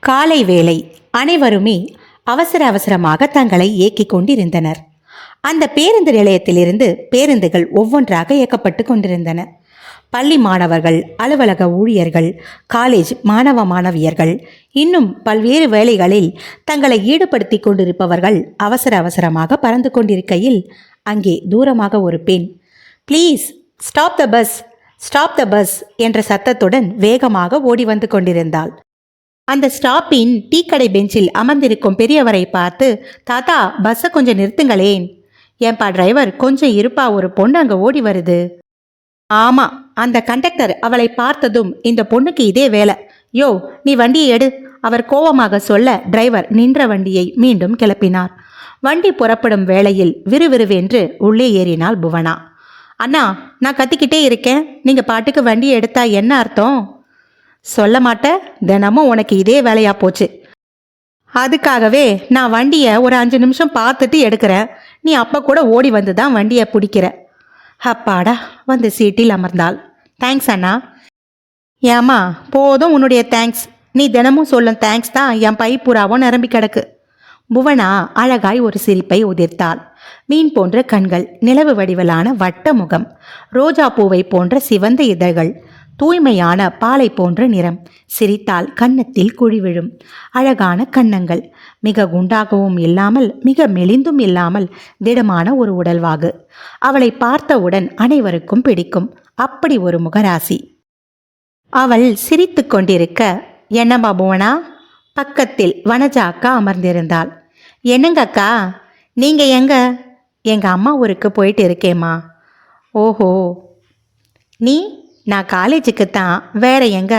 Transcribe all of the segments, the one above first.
காலை வேளை. அனைவருமே அவசர அவசரமாக தங்களை ஏக்கிக் கொண்டிருந்தனர். அந்த பேருந்து நிலையத்திலிருந்து பேருந்துகள் ஒவ்வொன்றாக இயக்கப்பட்டு கொண்டிருந்தன. பள்ளி மாணவர்கள், அலுவலக ஊழியர்கள், காலேஜ் மாணவ மாணவியர்கள், இன்னும் பல்வேறு வேலைகளில் தங்களை ஈடுபடுத்தி கொண்டிருப்பவர்கள் அவசர அவசரமாக பறந்து கொண்டிருக்கையில் அங்கே தூரமாக ஒரு பெண், "please stop the bus, stop the bus" என்ற சத்தத்துடன் வேகமாக ஓடி வந்து கொண்டிருந்தாள். அந்த ஸ்டாப்பின் டீ கடை பெஞ்சில் அமர்ந்திருக்கும் பெரியவரை பார்த்து, "தாத்தா, பஸ்ஸை கொஞ்சம் நிறுத்துங்களேன்." "ஏன்பா டிரைவர், கொஞ்சம் இருப்பா, ஒரு பொண்ணு அங்கே ஓடி வருது." "ஆமா." அந்த கண்டக்டர் அவளை பார்த்ததும், "இந்த பொண்ணுக்கு இதே வேலை. யோ, நீ வண்டியை எடு." அவர் கோபமாக சொல்ல டிரைவர் நின்ற வண்டியை மீண்டும் கிளப்பினார். வண்டி புறப்படும் வேளையில் விறுவிறுவென்று உள்ளே ஏறினாள் புவனா. "அண்ணா, நான் கத்திக்கிட்டே இருக்கேன், நீங்கள் பாட்டுக்கு வண்டியை எடுத்தா என்ன அர்த்தம்?" "சொல்ல மாட்ட? தினமும் உனக்கு இதே வேலையா போச்சு. அதுக்காகவே நான் வண்டியை ஒரு 5 நிமிஷம் பார்த்துட்டு எடுக்கிறேன். நீ அப்போ கூட ஓடி வந்து தான் வண்டியை பிடிக்கிற." அப்பாடா, வந்து சீட்டில் அமர்ந்தாள். "தேங்க்ஸ் அண்ணா." "ஏம்மா, போதும் உன்னுடைய தேங்க்ஸ். நீ தினமும் சொல்லும் தேங்க்ஸ் தான் என் பை புறாவும் நிரம்பி கிடக்கு." புவனா அழகாய் ஒரு சிரிப்பை உதிர்த்தாள். மீன் போன்ற கண்கள், நிலவு வடிவிலான வட்ட முகம், ரோஜா பூவை போன்ற சிவந்த இதழ்கள், தூய்மையான பாலை போன்ற நிறம். சிரித்தால் கன்னத்தில் குழி விழும். அழகான கன்னங்கள், மிக குண்டாகவும் இல்லாமல் மிக மெலிந்தும் இல்லாமல் திடமான ஒரு உடல்வாகு. அவளை பார்த்தவுடன் அனைவருக்கும் பிடிக்கும். அப்படி ஒரு முகராசி. அவள் சிரித்து கொண்டிருக்க, "என்னம்மா புவனா?" பக்கத்தில் வனஜா அக்கா அமர்ந்திருந்தாள். "என்னங்க அக்கா, நீங்க எங்க?" "எங்க அம்மா ஊருக்கு போயிட்டு இருக்கேம்மா." "ஓஹோ, நீ?" "நான் காலேஜுக்கு தான், வேற எங்க?"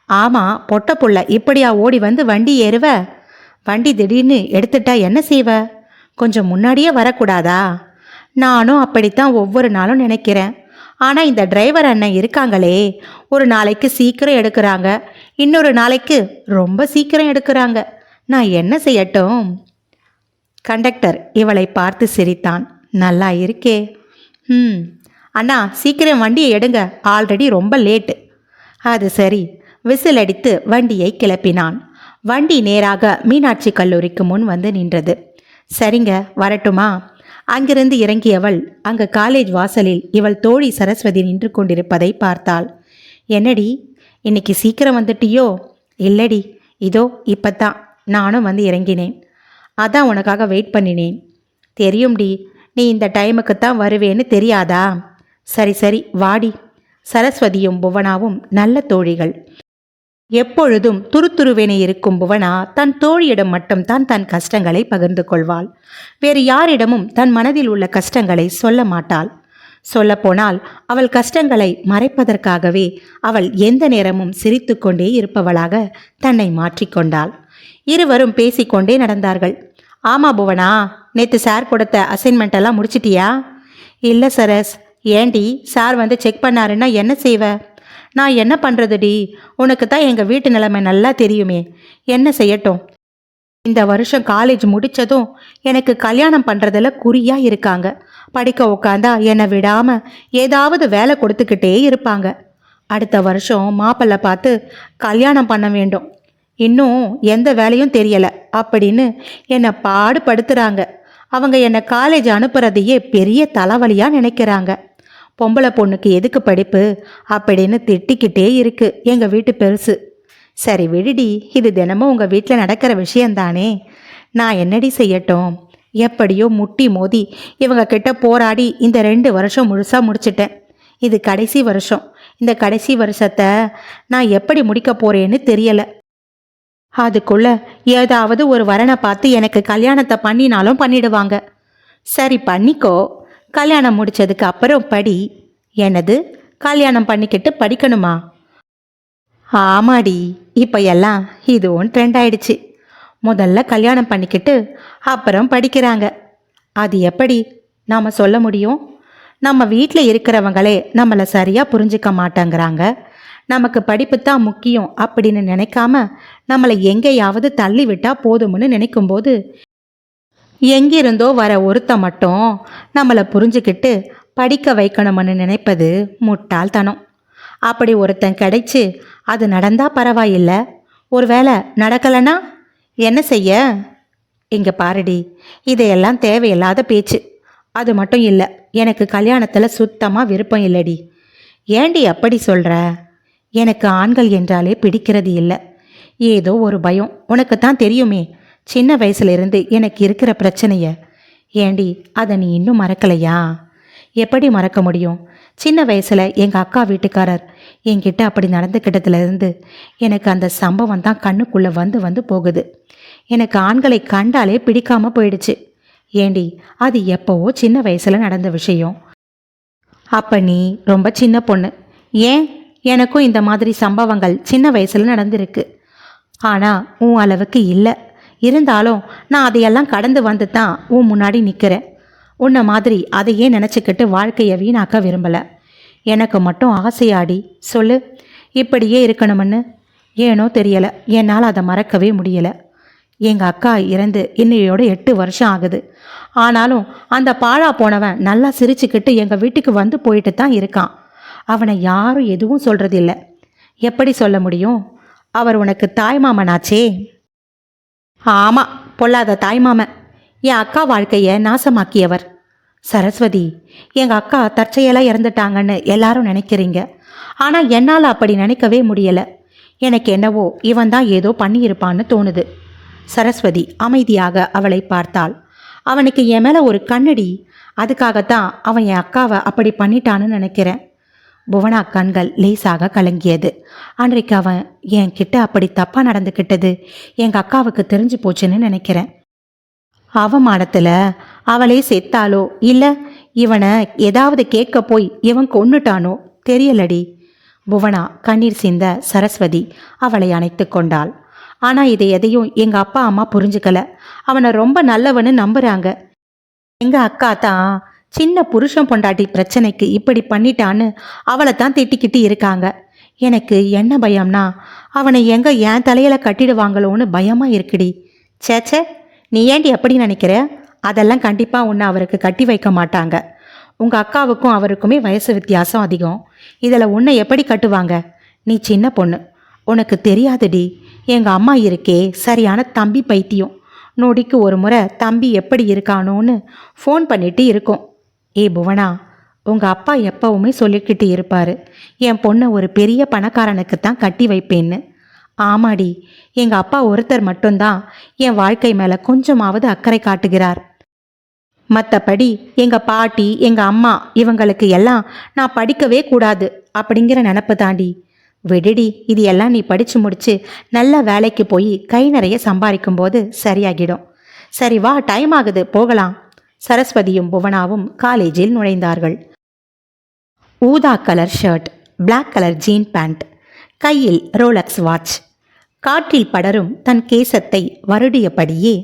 "ஆமாம், பொட்ட புள்ள இப்படியா ஓடி வந்து வண்டி ஏறுவ? வண்டி திடீர்னு எடுத்துட்டா என்ன செய்வ? கொஞ்சம் முன்னாடியே வரக்கூடாதா?" "நானும் அப்படித்தான் ஒவ்வொரு நாளும் நினைக்கிறேன். ஆனால் இந்த டிரைவர் அண்ணன் இருக்காங்களே, ஒரு நாளைக்கு சீக்கிரம் எடுக்கிறாங்க, இன்னொரு நாளைக்கு ரொம்ப சீக்கிரம் எடுக்கிறாங்க. நான் என்ன செய்யட்டும்?" கண்டக்டர் இவளை பார்த்து சிரித்தான். "நல்லா இருக்கே." "அண்ணா, சீக்கிரம் வண்டியை எடுங்க, ஆல்ரெடி ரொம்ப லேட்டு." "அது சரி." விசில் அடித்து வண்டியை கிளப்பினான். வண்டி நேராக மீனாட்சி கல்லூரிக்கு முன் வந்து நின்றது. "சரிங்க, வரட்டுமா?" அங்கிருந்து இறங்கியவள் அங்கு காலேஜ் வாசலில் இவள் தோழி சரஸ்வதி நின்று கொண்டிருப்பதை பார்த்தாள். "என்னடி, இன்னைக்கு சீக்கிரம் வந்துட்டியோ?" "இல்லடி, இதோ இப்பத்தான் நானும் வந்து இறங்கினேன். அதான் உனக்காக வெயிட் பண்ணினேன்." "தெரியும்டி, நீ இந்த டைமுக்குத்தான் வருவேன்னு தெரியாதா?" "சரி சரி, வாடி." சரஸ்வதியும் புவனாவும் நல்ல தோழிகள். எப்பொழுதும் துருதுருவென இருக்கும் புவனா தன் தோழியிடம் மட்டும்தான் தன் கஷ்டங்களை பகிர்ந்து கொள்வாள். வேறு யாரிடமும் தன் மனதில் உள்ள கஷ்டங்களை சொல்ல மாட்டாள். சொல்லப்போனால் அவள் கஷ்டங்களை மறைப்பதற்காகவே அவள் எந்த நேரமும் சிரித்து கொண்டே இருப்பவளாக தன்னை மாற்றிக்கொண்டாள். இருவரும் பேசிக்கொண்டே நடந்தார்கள். "ஆமா புவனா, நேற்று சார் கொடுத்த அசைன்மெண்ட் எல்லாம் முடிச்சிட்டியா?" "இல்லை சரஸ்." "ஏண்டி, சார் வந்து செக் பண்ணாருன்னா என்ன செய்வ?" "நான் என்ன பண்ணுறதுடி, உனக்கு தான் எங்கள் வீட்டு நிலைமை நல்லா தெரியுமே. என்ன செய்யட்டும்? இந்த வருஷம் காலேஜ் முடித்ததும் எனக்கு கல்யாணம் பண்ணுறதில் குறியாக இருக்காங்க. படிக்க உட்காந்தா என்னை விடாமல் ஏதாவது வேலை கொடுத்துக்கிட்டே இருப்பாங்க. அடுத்த வருஷம் மாப்பிள்ளை பார்த்து கல்யாணம் பண்ண வேண்டும். இன்னும் எந்த வேலையும் தெரியலை அப்படின்னு என்னை பாடுபடுத்துகிறாங்க. அவங்க என்னை காலேஜ் அனுப்புறதையே பெரிய தலைவலியாக நினைக்கிறாங்க. பொம்பளை பொண்ணுக்கு எதுக்கு படிப்பு அப்படின்னு திட்டிக்கிட்டே இருக்கு எங்கள் வீட்டு பெருசு." "சரி விடுடி, இது தினமும் உங்கள் வீட்டில் நடக்கிற விஷயந்தானே. நான் என்னடி செய்யட்டும்? எப்படியோ முட்டி மோதி இவங்க கிட்ட போராடி இந்த 2 வருஷம் முழுசாக முடிச்சிட்டேன். இது கடைசி வருஷம். இந்த கடைசி வருஷத்தை நான் எப்படி முடிக்க போறேன்னு தெரியலை. அதுக்குள்ள ஏதாவது ஒரு வரனை பார்த்து எனக்கு கல்யாணத்தை பண்ணினாலும் பண்ணிடுவாங்க." "சரி பண்ணிக்கோ, கல்யாணம் முடிச்சதுக்கு அப்புறம் படி." "என்னது, கல்யாணம் பண்ணிக்கிட்டு படிக்கணுமா?" "ஆமாடி, இப்போ எல்லாம் இதுவும் ட்ரெண்ட் ஆயிடுச்சு. முதல்ல கல்யாணம் பண்ணிக்கிட்டு அப்புறம் படிக்கிறாங்க." "அது எப்படி நாம் சொல்ல முடியும்? நம்ம வீட்டில் இருக்கிறவங்களே நம்மளை சரியாக புரிஞ்சிக்க மாட்டேங்கிறாங்க. நமக்கு படிப்பு தான் முக்கியம் அப்படின்னு நினைக்காம நம்மளை எங்கேயாவது தள்ளி விட்டா போதும்னு நினைக்கும்போது எங்கிருந்தோ வர ஒருத்த மட்டும் நம்மளை புரிஞ்சுக்கிட்டு படிக்க வைக்கணும்னு நினைப்பது முட்டாள்தனம். அப்படி ஒருத்தன் கிடைச்சு அது நடந்தா பரவாயில்லை, ஒருவேளை நடக்கலைன்னா என்ன செய்ய? இங்க பாருடி, இதையெல்லாம் தேவையில்லாத பேச்சு. அது மட்டும் இல்லை, எனக்கு கல்யாணத்தில் சுத்தமாக விருப்பம் இல்லடி. ஏண்டி அப்படி சொல்கிற? எனக்கு ஆண்கள் என்றாலே பிடிக்கிறது இல்லை. ஏதோ ஒரு பயம். உனக்கு தான் தெரியுமே, சின்ன வயசுலேருந்து எனக்கு இருக்கிற பிரச்சனைய. ஏண்டி, அதை நீ இன்னும் மறக்கலையா? எப்படி மறக்க முடியும்? சின்ன வயசில் எங்கள் அக்கா வீட்டுக்காரர் என்கிட்ட அப்படி நடந்துக்கிட்டதுலேருந்து எனக்கு அந்த சம்பவம் தான் கண்ணுக்குள்ளே வந்து வந்து போகுது. எனக்கு ஆண்களை கண்டாலே பிடிக்காம போயிடுச்சு. ஏண்டி, அது எப்போவோ சின்ன வயசில் நடந்த விஷயம். அப்போ நீ ரொம்ப சின்ன பொண்ணு. ஏன், எனக்கும் இந்த மாதிரி சம்பவங்கள் சின்ன வயசில் நடந்திருக்கு. ஆனால் உன் அளவுக்கு இல்லை. இருந்தாலும் நான் அதையெல்லாம் கடந்து வந்து தான் உன் முன்னாடி நிற்கிறேன். உன்னை மாதிரி அதையே நினச்சிக்கிட்டு வாழ்க்கையை வீணாக்க விரும்பலை. எனக்கு மட்டும் ஆசையாடி சொல்லு, இப்படியே இருக்கணும்னு. ஏனோ தெரியலை, என்னால் அதை மறக்கவே முடியலை. எங்கள் அக்கா இறந்து இன்னையோட 8 வருஷம் ஆகுது. ஆனாலும் அந்த பாழா போனவன் நல்லா சிரிச்சுக்கிட்டு எங்கள் வீட்டுக்கு வந்து போயிட்டு தான் இருக்கான். அவனை யாரும் எதுவும் சொல்கிறதில்ல. எப்படி சொல்ல முடியும்? அவர் உனக்கு தாய்மாமனாச்சே. ஆமாம், பொல்லாத தாய்மாமன். என் அக்கா வாழ்க்கையை நாசமாக்கியவர். சரஸ்வதி, எங்கள் அக்கா தற்செயலாக இறந்துட்டாங்கன்னு எல்லாரும் நினைக்கிறீங்க. ஆனால் என்னால் அப்படி நினைக்கவே முடியலை. எனக்கு என்னவோ இவன் தான் ஏதோ பண்ணியிருப்பான்னு தோணுது. சரஸ்வதி அமைதியாக அவளை பார்த்தாள். அவனுக்கு என் மேலே ஒரு கண்ணடி. அதுக்காகத்தான் அவன் என் அக்காவை அப்படி பண்ணிட்டான்னு நினைக்கிறேன். புவனா கண்கள் லேசாக கலங்கியது. அன்றைக்கு அவன் என் கிட்ட அப்படி தப்பாக நடந்துக்கிட்டது எங்கள் அக்காவுக்கு தெரிஞ்சு போச்சுன்னு நினைக்கிறேன். அவமானத்தில் அவளே செத்தாலோ இல்லை இவனை ஏதாவது கேட்க போய் இவன் கொன்னுட்டானோ தெரியலடி. புவனா கண்ணீர் சிந்த சரஸ்வதி அவளை அணைத்து கொண்டாள். ஆனால் இதை எதையும் எங்கள் அப்பா அம்மா புரிஞ்சுக்கல. அவனை ரொம்ப நல்லவன்னு நம்புகிறாங்க. எங்கள் அக்கா தான் சின்ன புருஷன் பொண்டாட்டி பிரச்சனைக்கு இப்படி பண்ணிட்டான்னு அவளை தான் திட்டிக்கிட்டு இருக்காங்க. எனக்கு என்ன பயம்னா, அவனை எங்கே என் தலையில் கட்டிடுவாங்களோன்னு பயமாக இருக்குடி. சேச்சே, நீ ஏண்டி அப்படி நினைக்கிற? அதெல்லாம் கண்டிப்பாக உன்னை அவருக்கு கட்டி வைக்க மாட்டாங்க. உங்கள் அக்காவுக்கும் அவருக்குமே வயசு வித்தியாசம் அதிகம். இதில் உன்னை எப்படி கட்டுவாங்க? நீ சின்ன பொண்ணு, உனக்கு தெரியாதுடி. எங்கள் அம்மா இருக்கே, சரியான தம்பி பைத்தியம். நொடிக்கு ஒரு முறை தம்பி எப்படி இருக்கானோன்னு ஃபோன் பண்ணிட்டு இருக்கோம். ஏ புவனா, உங்கள் அப்பா எப்பவுமே சொல்லிக்கிட்டு இருப்பார், என் பொண்ணை ஒரு பெரிய பணக்காரனுக்கு தான் கட்டி வைப்பேன்னு. ஆமாடி, எங்கள் அப்பா ஒருத்தர் மட்டும்தான் என் வாழ்க்கை மேலே கொஞ்சமாவது அக்கறை காட்டுகிறார். மற்றபடி எங்கள் பாட்டி, எங்கள் அம்மா இவங்களுக்கு எல்லாம் நான் படிக்கவே கூடாது அப்படிங்கிற நினப்பு தாண்டி. விடுடி, இது எல்லாம் நீ படித்து முடித்து நல்ல வேலைக்கு போய் கை நிறைய சம்பாதிக்கும் போது சரியாகிடும். சரி வா, டைம் ஆகுது, போகலாம். சரஸ்வதியும் புவனாவும் காலேஜில் நுழைந்தார்கள். ஊதா colour shirt, black colour jean pant, கையில் ரோலக்ஸ் வாட்ச். காற்றில் படரும் தன் கேசத்தை வருடியபடியே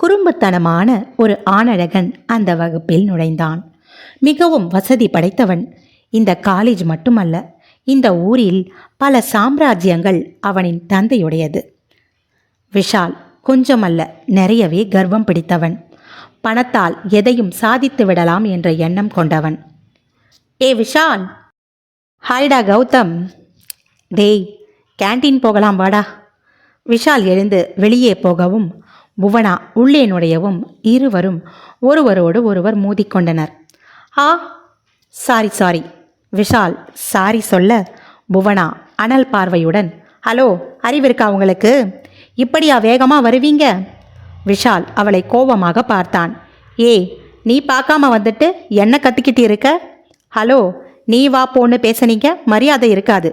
குறும்புத்தனமான ஒரு ஆணழகன் அந்த வகுப்பில் நுழைந்தான். மிகவும் வசதி படைத்தவன். இந்த காலேஜ் மட்டுமல்ல, இந்த ஊரில் பல சாம்ராஜ்யங்கள் அவனின் தந்தையுடையது. விஷால் கொஞ்சமல்ல, நிறையவே கர்வம் பிடித்தவன். பணத்தால் எதையும் சாதித்து விடலாம் என்ற எண்ணம் கொண்டவன். ஏ விஷால். ஹாய்டா கௌதம். டேய், கேண்டீன் போகலாம் வாடா. விஷால் எழுந்து வெளியே போகவும் புவனா உள்ளே நுழையவும் இருவரும் ஒருவரோடு ஒருவர் மோதிக்கொண்டனர். ஆ, சாரி. விஷால் சாரி சொல்ல புவனா அனல் பார்வையுடன், ஹலோ, அறிவிருக்கா உங்களுக்கு? இப்படியா வேகமாக வருவீங்க? விஷால் அவளை கோபமாக பார்த்தான். ஏய், நீ பார்க்காம வந்துட்டு என்ன கத்திக்கிட்டு இருக்க? ஹலோ, நீ வா போன்னு பேசுனீங்க, மரியாதை இருக்காது.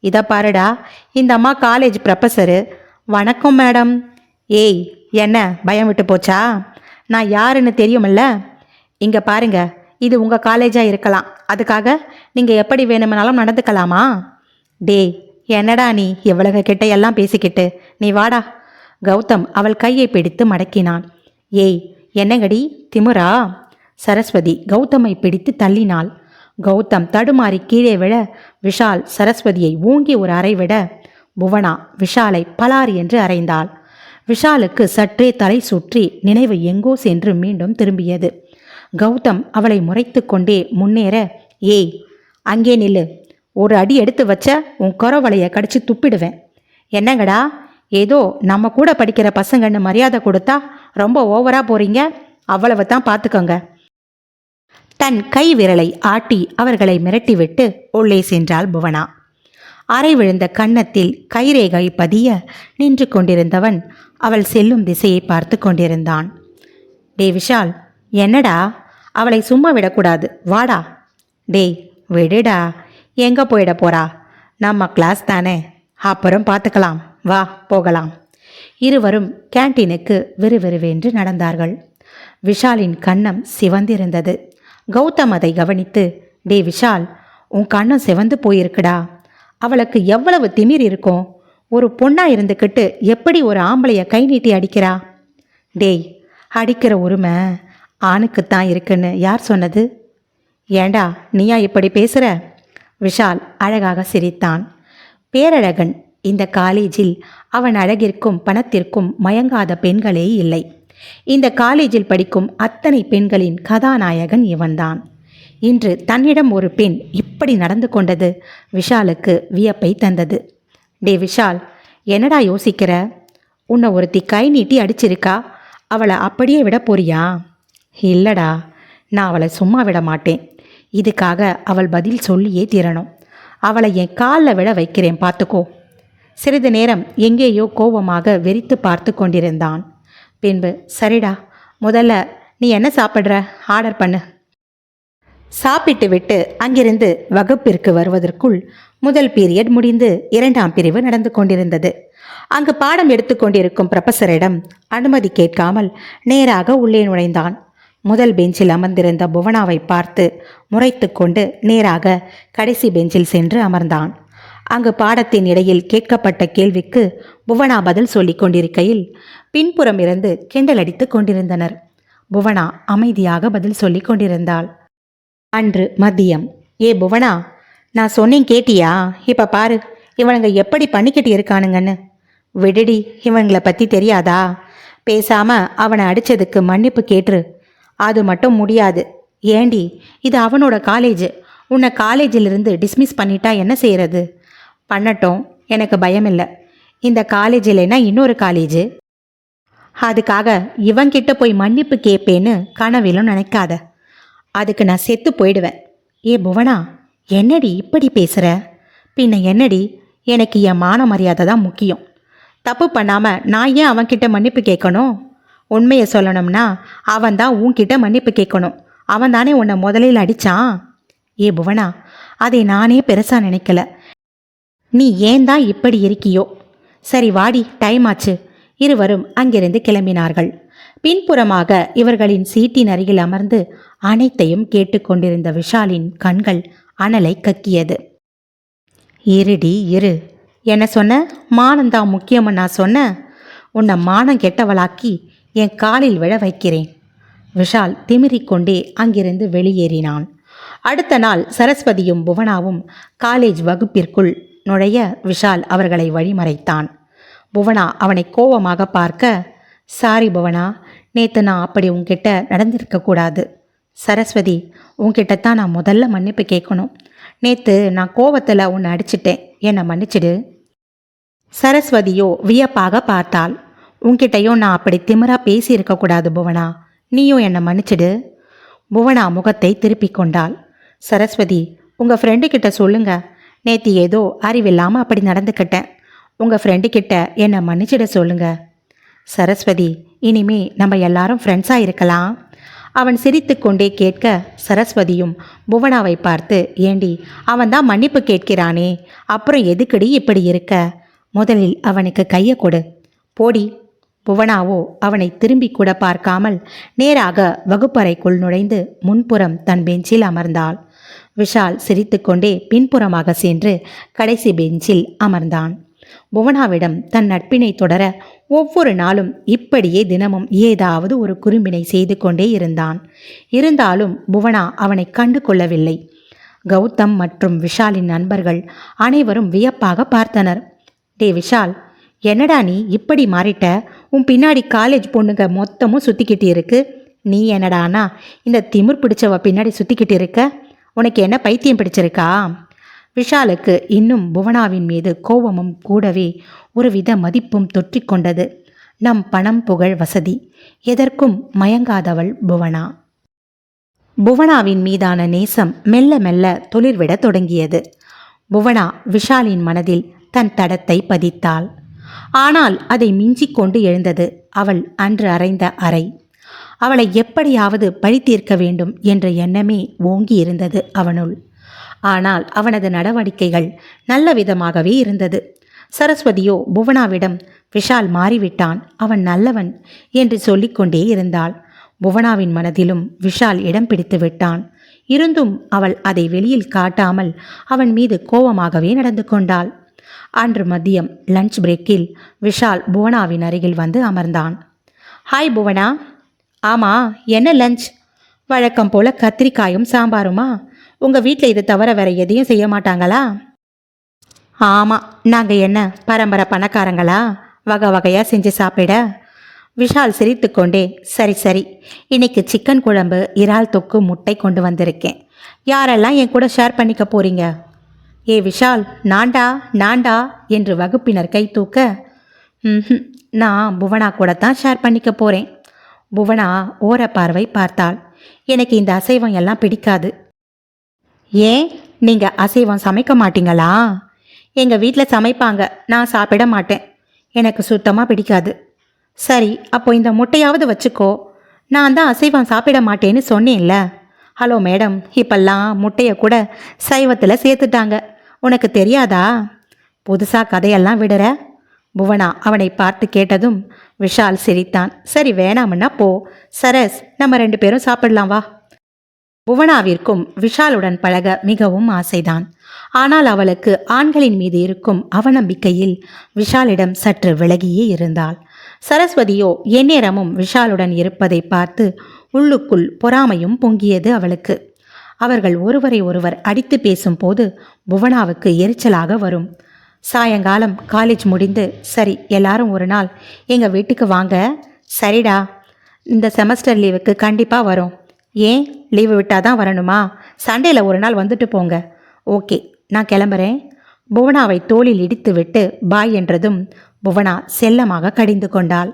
இதை பாருடா, இந்த அம்மா காலேஜ் ப்ரொஃபஸரு. வணக்கம் மேடம். ஏய், என்ன பயம் விட்டு போச்சா? நான் யாருன்னு தெரியுமில்ல? இங்கே பாருங்க, இது உங்கள் காலேஜாக இருக்கலாம். அதுக்காக நீங்கள் எப்படி வேணுமெனாலும் நடந்துக்கலாமா? டேய், என்னடா நீ இவ்வளவு கிட்ட எல்லாம் பேசிக்கிட்டு? நீ வாடா. கௌதம் அவள் கையை பிடித்து மடக்கினான். ஏய், என்னங்கடி திமுறா? சரஸ்வதி கௌதமை பிடித்து தள்ளினாள். கௌதம் தடுமாறி கீழே விழ விஷால் சரஸ்வதியை ஊங்கி ஒரு அறை விட புவனா விஷாலை பலார் என்று அறைந்தாள். விஷாலுக்கு சற்றே தலை சுற்றி நினைவு எங்கோ சென்று மீண்டும் திரும்பியது. கௌதம் அவளை முறைத்து கொண்டே முன்னேற, ஏய் அங்கே நில்லு, ஒரு அடி எடுத்து வச்ச உன் குறவளையை கடிச்சு துப்பிடுவேன். என்னங்கடா, ஏதோ நம்ம கூட படிக்கிற பசங்கன்னு மரியாதை கொடுத்தா ரொம்ப ஓவரா போறீங்க, அவ்வளவு தான் பார்த்துக்கோங்க. தன் கை விரலை ஆட்டி அவர்களை மிரட்டிவிட்டு உள்ளே சென்றாள் புவனா. அரை விழுந்த கன்னத்தில் கைரேகை பதிய நின்று கொண்டிருந்தவன் அவள் செல்லும் திசையை பார்த்து கொண்டிருந்தான். டே விஷால், என்னடா, அவளை சும்மா விடக்கூடாது, வாடா. டேய் விடுடா, எங்கே போயிட போறா, நம்ம கிளாஸ் தானே, அப்புறம் பார்த்துக்கலாம், வா போகலாம். இருவரும் கேன்டீனுக்கு விறுவிறுவென்று நடந்தார்கள். விஷாலின் கன்னம் சிவந்திருந்தது. கௌதம் அதை கவனித்து, டே விஷால், உன் கண்ணம் சிவந்து போயிருக்குடா, அவளுக்கு எவ்வளவு திமிர் இருக்கும், ஒரு பொண்ணா இருந்துக்கிட்டு எப்படி ஒரு ஆம்பளைய கை நீட்டி அடிக்கிறா? டேய், அடிக்கிற உரிமை ஆணுக்குத்தான் இருக்குன்னு யார் சொன்னது? ஏண்டா நீயா இப்படி பேசுற? விஷால் அழகாக சிரித்தான். பேரழகன் இந்த காலேஜில் அவன் அழகிற்கும் பணத்திற்கும் மயங்காத பெண்களே இல்லை. இந்த காலேஜில் படிக்கும் அத்தனை பெண்களின் கதாநாயகன் இவன்தான். இன்று தன்னிடம் ஒரு பெண் இப்படி நடந்து கொண்டது விஷாலுக்கு வியப்பை தந்தது. டே விஷால், என்னடா யோசிக்கிற? உன்னை ஒருத்தி கை நீட்டி அடிச்சிருக்கா, அவளை அப்படியே விட போறியா? இல்லடா, நான் அவளை சும்மா விட மாட்டேன். இதுக்காக அவள் பதில் சொல்லியே தீரணும். அவளை என் காலில் விட வைக்கிறேன், பார்த்துக்கோ. சிறிது நேரம் எங்கேயோ கோபமாக வெறித்து பார்த்து கொண்டிருந்தான். பின்பு, சரிடா, முதல்ல நீ என்ன சாப்பிட்ற, ஆர்டர் பண்ணு. சாப்பிட்டு விட்டு அங்கிருந்து வகுப்பிற்கு வருவதற்குள் முதல் பீரியட் முடிந்து இரண்டாம் பிரிவு நடந்து கொண்டிருந்தது. அங்கு பாடம் எடுத்துக்கொண்டிருக்கும் ப்ரொஃபஸரிடம் அனுமதி கேட்காமல் நேராக உள்ளே நுழைந்தான். முதல் பெஞ்சில் அமர்ந்திருந்த புவனாவை பார்த்து முறைத்து கொண்டு நேராக கடைசி பெஞ்சில் சென்று அமர்ந்தான். அங்கு பாடத்தின் இடையில் கேட்கப்பட்ட கேள்விக்கு புவனா பதில் சொல்லிக் கொண்டிருக்கையில் பின்புறம் இருந்து கிண்டலடித்து கொண்டிருந்தனர். புவனா அமைதியாக பதில் சொல்லிக் கொண்டிருந்தாள். அன்று மதியம், ஏ புவனா, நான் சொன்னேன் கேட்டியா? இப்போ பாரு இவனுங்க எப்படி பண்ணிக்கிட்டு இருக்கானுங்கன்னு. விடுடி, இவனுங்களை பற்றி தெரியாதா? பேசாமல் அவனை அடித்ததுக்கு மன்னிப்பு கேட்டுரு. அது மட்டும் முடியாது. ஏண்டி, இது அவனோட காலேஜ். உன்னை காலேஜிலிருந்து டிஸ்மிஸ் பண்ணிட்டா என்ன செய்கிறது? பண்ணட்டும், எனக்கு பயமில்லை. இந்த காலேஜ் இல்லைன்னா இன்னொரு காலேஜு. அதுக்காக இவன்கிட்ட போய் மன்னிப்பு கேட்பேன்னு கனவிலும் நினைக்காத. அதுக்கு நான் செத்து போயிடுவேன். ஏ புவனா, என்னடி இப்படி பேசுகிற? பின்ன என்னடி, எனக்கு என் மான மரியாதை தான் முக்கியம். தப்பு பண்ணாமல் நான் ஏன் அவன்கிட்ட மன்னிப்பு கேட்கணும்? உண்மையை சொல்லணும்னா அவன் தான் உன்கிட்ட மன்னிப்பு கேட்கணும். அவன் தானே உன்னை முதலில் அடித்தான். ஏ புவனா, அதை நானே பெருசாக நினைக்கல. நீ ஏன் தான் இப்படி இருக்கியோ? சரி வாடி, டைம் ஆச்சு. இருவரும் அங்கிருந்து கிளம்பினார்கள். பின்புறமாக இவர்களின் சீட்டின் அருகில் அமர்ந்து அனைத்தையும் கேட்டுக்கொண்டிருந்த விஷாலின் கண்கள் அனலை கக்கியது. இருடி இரு, என்ன சொன்ன? மானந்தான் முக்கியம்னு நான் சொன்னேன். உன்னை மானம் கெட்டவளாக்கி என் காலில் விழ வைக்கிறேன். விஷால் திமிரிக்கொண்டே அங்கிருந்து வெளியேறினான். அடுத்த நாள் சரஸ்வதியும் புவனாவும் காலேஜ் வகுப்பிற்குள் நுழைய விஷால் அவர்களை வழிமறைத்தான். புவனா அவனை கோபமாக பார்க்க, சாரி புவனா, நேற்று நான் அப்படி உன்கிட்ட நடந்திருக்கக்கூடாது. சரஸ்வதி, உன்கிட்ட தான் நான் முதல்ல மன்னிப்பு கேட்கணும். நேற்று நான் கோவத்தில் உன்னை அடிச்சிட்டேன், என்னை மன்னிச்சிடு. சரஸ்வதியோ வியப்பாக பார்த்தாள். உன்கிட்டையும் நான் அப்படி திமிரா பேசி இருக்கக்கூடாது புவனா, நீயும் என்னை மன்னிச்சிடு. புவனா முகத்தை திருப்பிக் கொண்டாள். சரஸ்வதி, உங்கள் ஃப்ரெண்டுக்கிட்ட சொல்லுங்க, நேற்று ஏதோ அறிவில்லாமல் அப்படி நடந்துக்கிட்டேன். உங்கள் ஃப்ரெண்டுக்கிட்ட என்னை மன்னிச்சிட சொல்லுங்க. சரஸ்வதி, இனிமே நம்ம எல்லாரும் ஃப்ரெண்ட்ஸாக இருக்கலாம். அவன் சிரித்து கொண்டே கேட்க சரஸ்வதியும் புவனாவை பார்த்து, ஏண்டி, அவன் தான் மன்னிப்பு கேட்கிறானே, அப்புறம் எதுக்கடி இப்படி இருக்க? முதலில் அவனுக்கு கையை கொடு, போடி. புவனாவோ அவனை திரும்பி கூட பார்க்காமல் நேராக வகுப்பறைக்குள் நுழைந்து முன்புறம் தன் பெஞ்சில் அமர்ந்தாள். விஷால் சிரித்துக்கொண்டே பின்புறமாக சென்று கடைசி பெஞ்சில் அமர்ந்தான். புவனாவிடம் தன் நட்பினை தொடர ஒவ்வொரு நாளும் இப்படியே தினமும் ஏதாவது ஒரு குறும்பினை செய்து கொண்டே இருந்தான். இருந்தாலும் புவனா அவனை கண்டு கொள்ளவில்லை. கௌதம் மற்றும் விஷாலின் நண்பர்கள் அனைவரும் வியப்பாக பார்த்தனர். டே விஷால், என்னடா நீ இப்படி மாறிட்ட? உன் பின்னாடி காலேஜ் பொண்ணுங்க மொத்தமும் சுற்றிக்கிட்டு இருக்கு. நீ என்னடானா இந்த திமிர் பிடிச்சவ பின்னாடி சுற்றிக்கிட்டு இருக்க? உனக்கு என்ன பைத்தியம் பிடிச்சிருக்கா? விஷாலுக்கு இன்னும் புவனாவின் மீது கோபமும் கூடவே ஒருவித மதிப்பும் தொற்றிக்கொண்டது. நம் பணம் புகழ் வசதி எதற்கும் மயங்காதவள் புவனா. புவனாவின் மீதான நேசம் மெல்ல மெல்ல துளிர்விடத் தொடங்கியது. புவனா விஷாலின் மனதில் தன் தடத்தை பதித்தாள். ஆனால் அதை மிஞ்சிக் கொண்டு எழுந்தது அவள் அன்று அறைந்த அறை. அவளை எப்படியாவது பழி தீர்க்க வேண்டும் என்ற எண்ணமே ஓங்கி இருந்தது அவனுள். ஆனால் அவனது நடவடிக்கைகள் நல்ல விதமாகவே இருந்தது. சரஸ்வதியோ புவனாவிடம் விஷால் மாறிவிட்டான், அவன் நல்லவன் என்று சொல்லிக்கொண்டே இருந்தாள். புவனாவின் மனதிலும் விஷால் இடம் பிடித்து விட்டான். இருந்தும் அவள் அதை வெளியில் காட்டாமல் அவன் மீது கோபமாகவே நடந்து கொண்டாள். அன்று மதியம் லஞ்ச் பிரேக்கில் விஷால் புவனாவின் அருகில் வந்து அமர்ந்தான். ஹாய் புவனா. ஆமா, என்ன லஞ்ச்? வழக்கம் போல கத்திரிக்காயும் சாம்பாருமா? உங்கள் வீட்டில் இது தவிர வேற எதையும் செய்ய மாட்டாங்களா? ஆமாம், நாங்கள் என்ன பரம்பரை பணக்காரங்களா வகை வகையாக செஞ்சு சாப்பிட? விஷால் சிரித்து கொண்டே சரி சரி, இன்னைக்கு சிக்கன் குழம்பு, இறால் தொக்கு, முட்டை கொண்டு வந்திருக்கேன். யாரெல்லாம் என் கூட ஷேர் பண்ணிக்க போறீங்க? ஏ விஷால், நான்டா நான்டா என்று வகுப்பினர் கை தூக்க, நான் புவனா கூட தான் ஷேர் பண்ணிக்க போகிறேன். புவனா ஓர பார்வை பார்த்தாள். எனக்கு இந்த அசைவம் எல்லாம் பிடிக்காது. ஏன், நீங்கள் அசைவம் சமைக்க மாட்டீங்களா? எங்கள் வீட்டில் சமைப்பாங்க, நான் சாப்பிட மாட்டேன். எனக்கு சுத்தமாக பிடிக்காது. சரி, அப்போ இந்த முட்டையாவது வச்சுக்கோ. நான் தான் அசைவம் சாப்பிட மாட்டேன்னு சொன்னேன்ல. ஹலோ மேடம், இப்பெல்லாம் முட்டையை கூட சைவத்தில் சேர்த்துட்டாங்க, உனக்கு தெரியாதா? புதுசாக கதையெல்லாம் விடுற? புவனா அவனை பார்த்து கேட்டதும் விஷால் சிரித்தான். சரி, வேணாமன்னா போ. சரஸ், நம்ம 2 பேரும் சாப்பிடலாம் வா. புவனாவிற்கும் விஷாலுடன் பழக மிகவும் ஆசைதான். ஆனால் அவளுக்கு ஆண்களின் மீது இருக்கும் அவநம்பிக்கையில் விஷாலிடம் சற்று விலகியே இருந்தாள். சரஸ்வதியோ எந்நேரமும் விஷாலுடன் இருப்பதை பார்த்து உள்ளுக்குள் பொறாமையும் பொங்கியது அவளுக்கு. அவர்கள் ஒருவரை ஒருவர் அடித்து பேசும்போது புவனாவுக்கு எரிச்சலாக வரும். சாயங்காலம் காலேஜ் முடிந்து, சரி எல்லாரும் ஒரு நாள் எங்கள் வீட்டுக்கு வாங்க. சரிடா, இந்த செமஸ்டர் லீவுக்கு கண்டிப்பாக வரோம். ஏன், லீவு விட்டால் தான் வரணுமா? சண்டேயில் ஒரு நாள் வந்துட்டு போங்க. ஓகே, நான் கிளம்புறேன். புவனாவை தோளில் இடித்து விட்டு பாய் என்றதும் புவனா செல்லமாக கடிந்து கொண்டாள்.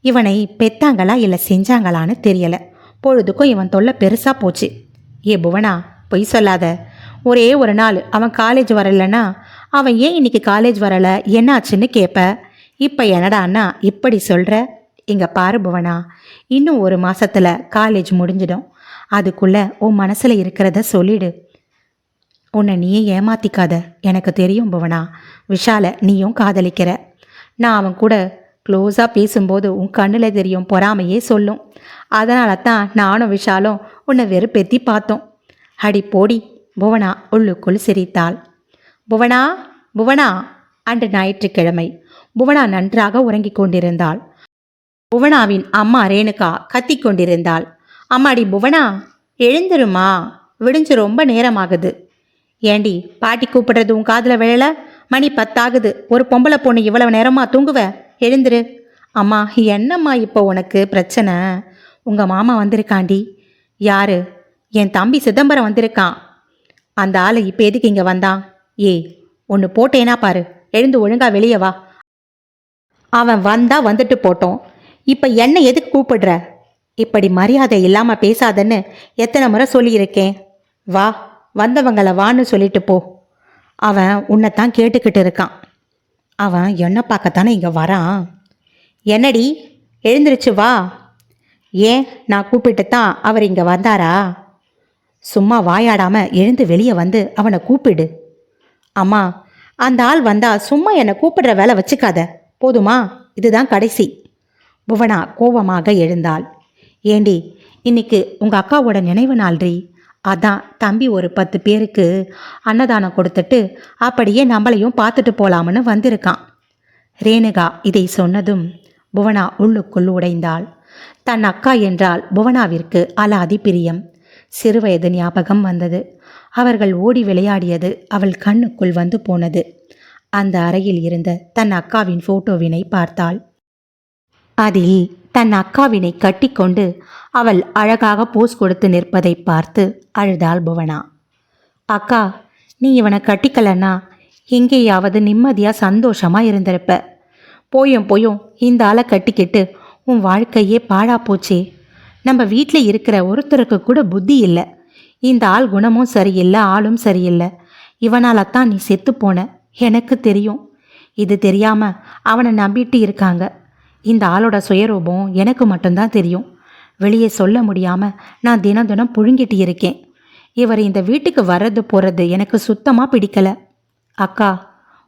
இவனை பெத்தாங்களா இல்லை செஞ்சாங்களான்னு தெரியல. பொழுதுக்கும் இவன் தொல்லை பெருசாக போச்சு. ஏ புவனா, பொய் சொல்லாத. ஒரே ஒரு நாள் அவன் காலேஜ் வரலன்னா அவன் ஏன் இன்னைக்கு காலேஜ் வரலை என்னாச்சுன்னு கேட்ப. இப்போ என்னடான்னா இப்படி சொல்கிற? இங்கே பாரு புவனா, இன்னும் ஒரு மாதத்தில் காலேஜ் முடிஞ்சிடும். அதுக்குள்ளே உன் மனசில் இருக்கிறத சொல்லிடு. உன்னை நீயே ஏமாத்திக்காத. எனக்கு தெரியும் புவனா, விஷாலை நீயும் காதலிக்கிற. நான் அவன் கூட க்ளோஸாக பேசும்போது உன் கண்ணில் தெரியும் பொறாமையே சொல்லும். அதனால தான் நானும் விஷாலும் உன்னை வெறுப்பேத்தி பார்த்தோம். அடி போடி. புவனா உள்ளுக்குள் சிரித்தாள். புவனா புவனா. அன்று ஞாயிற்றுக்கிழமை. புவனா நன்றாக உறங்கிக் கொண்டிருந்தாள். புவனாவின் அம்மா ரேணுகா கத்திக் கொண்டிருந்தாள். அம்மாடி புவனா, எழுந்துருமா, விடிஞ்சு ரொம்ப நேரமாகுது. ஏண்டி, பாட்டி கூப்பிடுறது உன் காதில் விழல? மணி 10 ஆகுது. ஒரு பொம்பளை பொண்ணு இவ்வளவு நேரமா தூங்குவ? எழுந்துரு. அம்மா, என்னம்மா இப்போ உனக்கு பிரச்சனை? உங்கள் மாமா வந்திருக்காண்டி. யாரு? என் தம்பி சிதம்பரம் வந்திருக்கான். அந்த ஆளை இப்போ எதுக்கு இங்கே வந்தான்? ஏய், ஒன்று போட்டேனா பாரு. எழுந்து ஒழுங்கா வெளியே வா. அவன் வந்தா வந்துட்டு போட்டோம். இப்போ என்ன எதுக்கு கூப்பிடுற? இப்படி மரியாதை இல்லாமல் பேசாதன்னு எத்தனை முறை சொல்லியிருக்கேன். வா, வந்தவங்களை வான்னு சொல்லிட்டு போ. அவன் உன்னைத்தான் கேட்டுக்கிட்டு இருக்கான். அவன் என்ன பார்க்கத்தானே இங்கே வரான். என்னடி, எழுந்திருச்சு வா. ஏன், நான் கூப்பிட்டு தான் அவர் இங்கே வந்தாரா? சும்மா வாயாடாம எழுந்து வெளியே வந்து அவனை கூப்பிடு. அம்மா, அந்த ஆள் வந்தா சும்மா என்னை கூப்பிடுற வேலை வச்சுக்காத, போதுமா? இதுதான் கடைசி. புவனா கோபமாக எழுந்தாள். ஏண்டி, இன்னைக்கு உங்கள் அக்காவோட நினைவு நாள்ரி. அதான் தம்பி ஒரு 10 பேருக்கு அன்னதானம் கொடுத்துட்டு அப்படியே நம்மளையும் பார்த்துட்டு போலாம்னு வந்திருக்கான். ரேணுகா இதை சொன்னதும் புவனா உள்ளுக்குள் உடைந்தாள். தன் அக்கா என்றால் புவனாவிற்கு அலாதி பிரியம். சிறுவயது ஞாபகம் வந்தது. அவர்கள் ஓடி விளையாடியது அவள் கண்ணுக்குள் வந்து போனது. அந்த அறையில் இருந்த தன் அக்காவின் போட்டோவினை பார்த்தாள். அதில் தன் அக்காவினை கட்டிக்கொண்டு அவள் அழகாக போஸ் கொடுத்து நிற்பதை பார்த்து அழுதாள் புவனா. அக்கா, நீ இவனை கட்டிக்கலன்னா எங்கேயாவது நிம்மதியாக சந்தோஷமாக இருந்திருப்ப. போயும் இந்த ஆளை கட்டிக்கிட்டு உன் வாழ்க்கையே பாழா போச்சே. நம்ம வீட்டில் இருக்கிற ஒருத்தருக்கு கூட புத்தி இல்லை. இந்த ஆள் குணமும் சரியில்லை, ஆளும் சரியில்லை. இவனால தான் நீ செத்து போன, எனக்கு தெரியும். இது தெரியாமல் அவனை நம்பிட்டு இருக்காங்க. இந்த ஆளோட சுயரூபம் எனக்கு மட்டும்தான் தெரியும். வெளியே சொல்ல முடியாமல் நான் தினம் தினம் புழுங்கிட்டு இருக்கேன். இவர் இந்த வீட்டுக்கு வர்றது போகிறது எனக்கு சுத்தமாக பிடிக்கலை. அக்கா,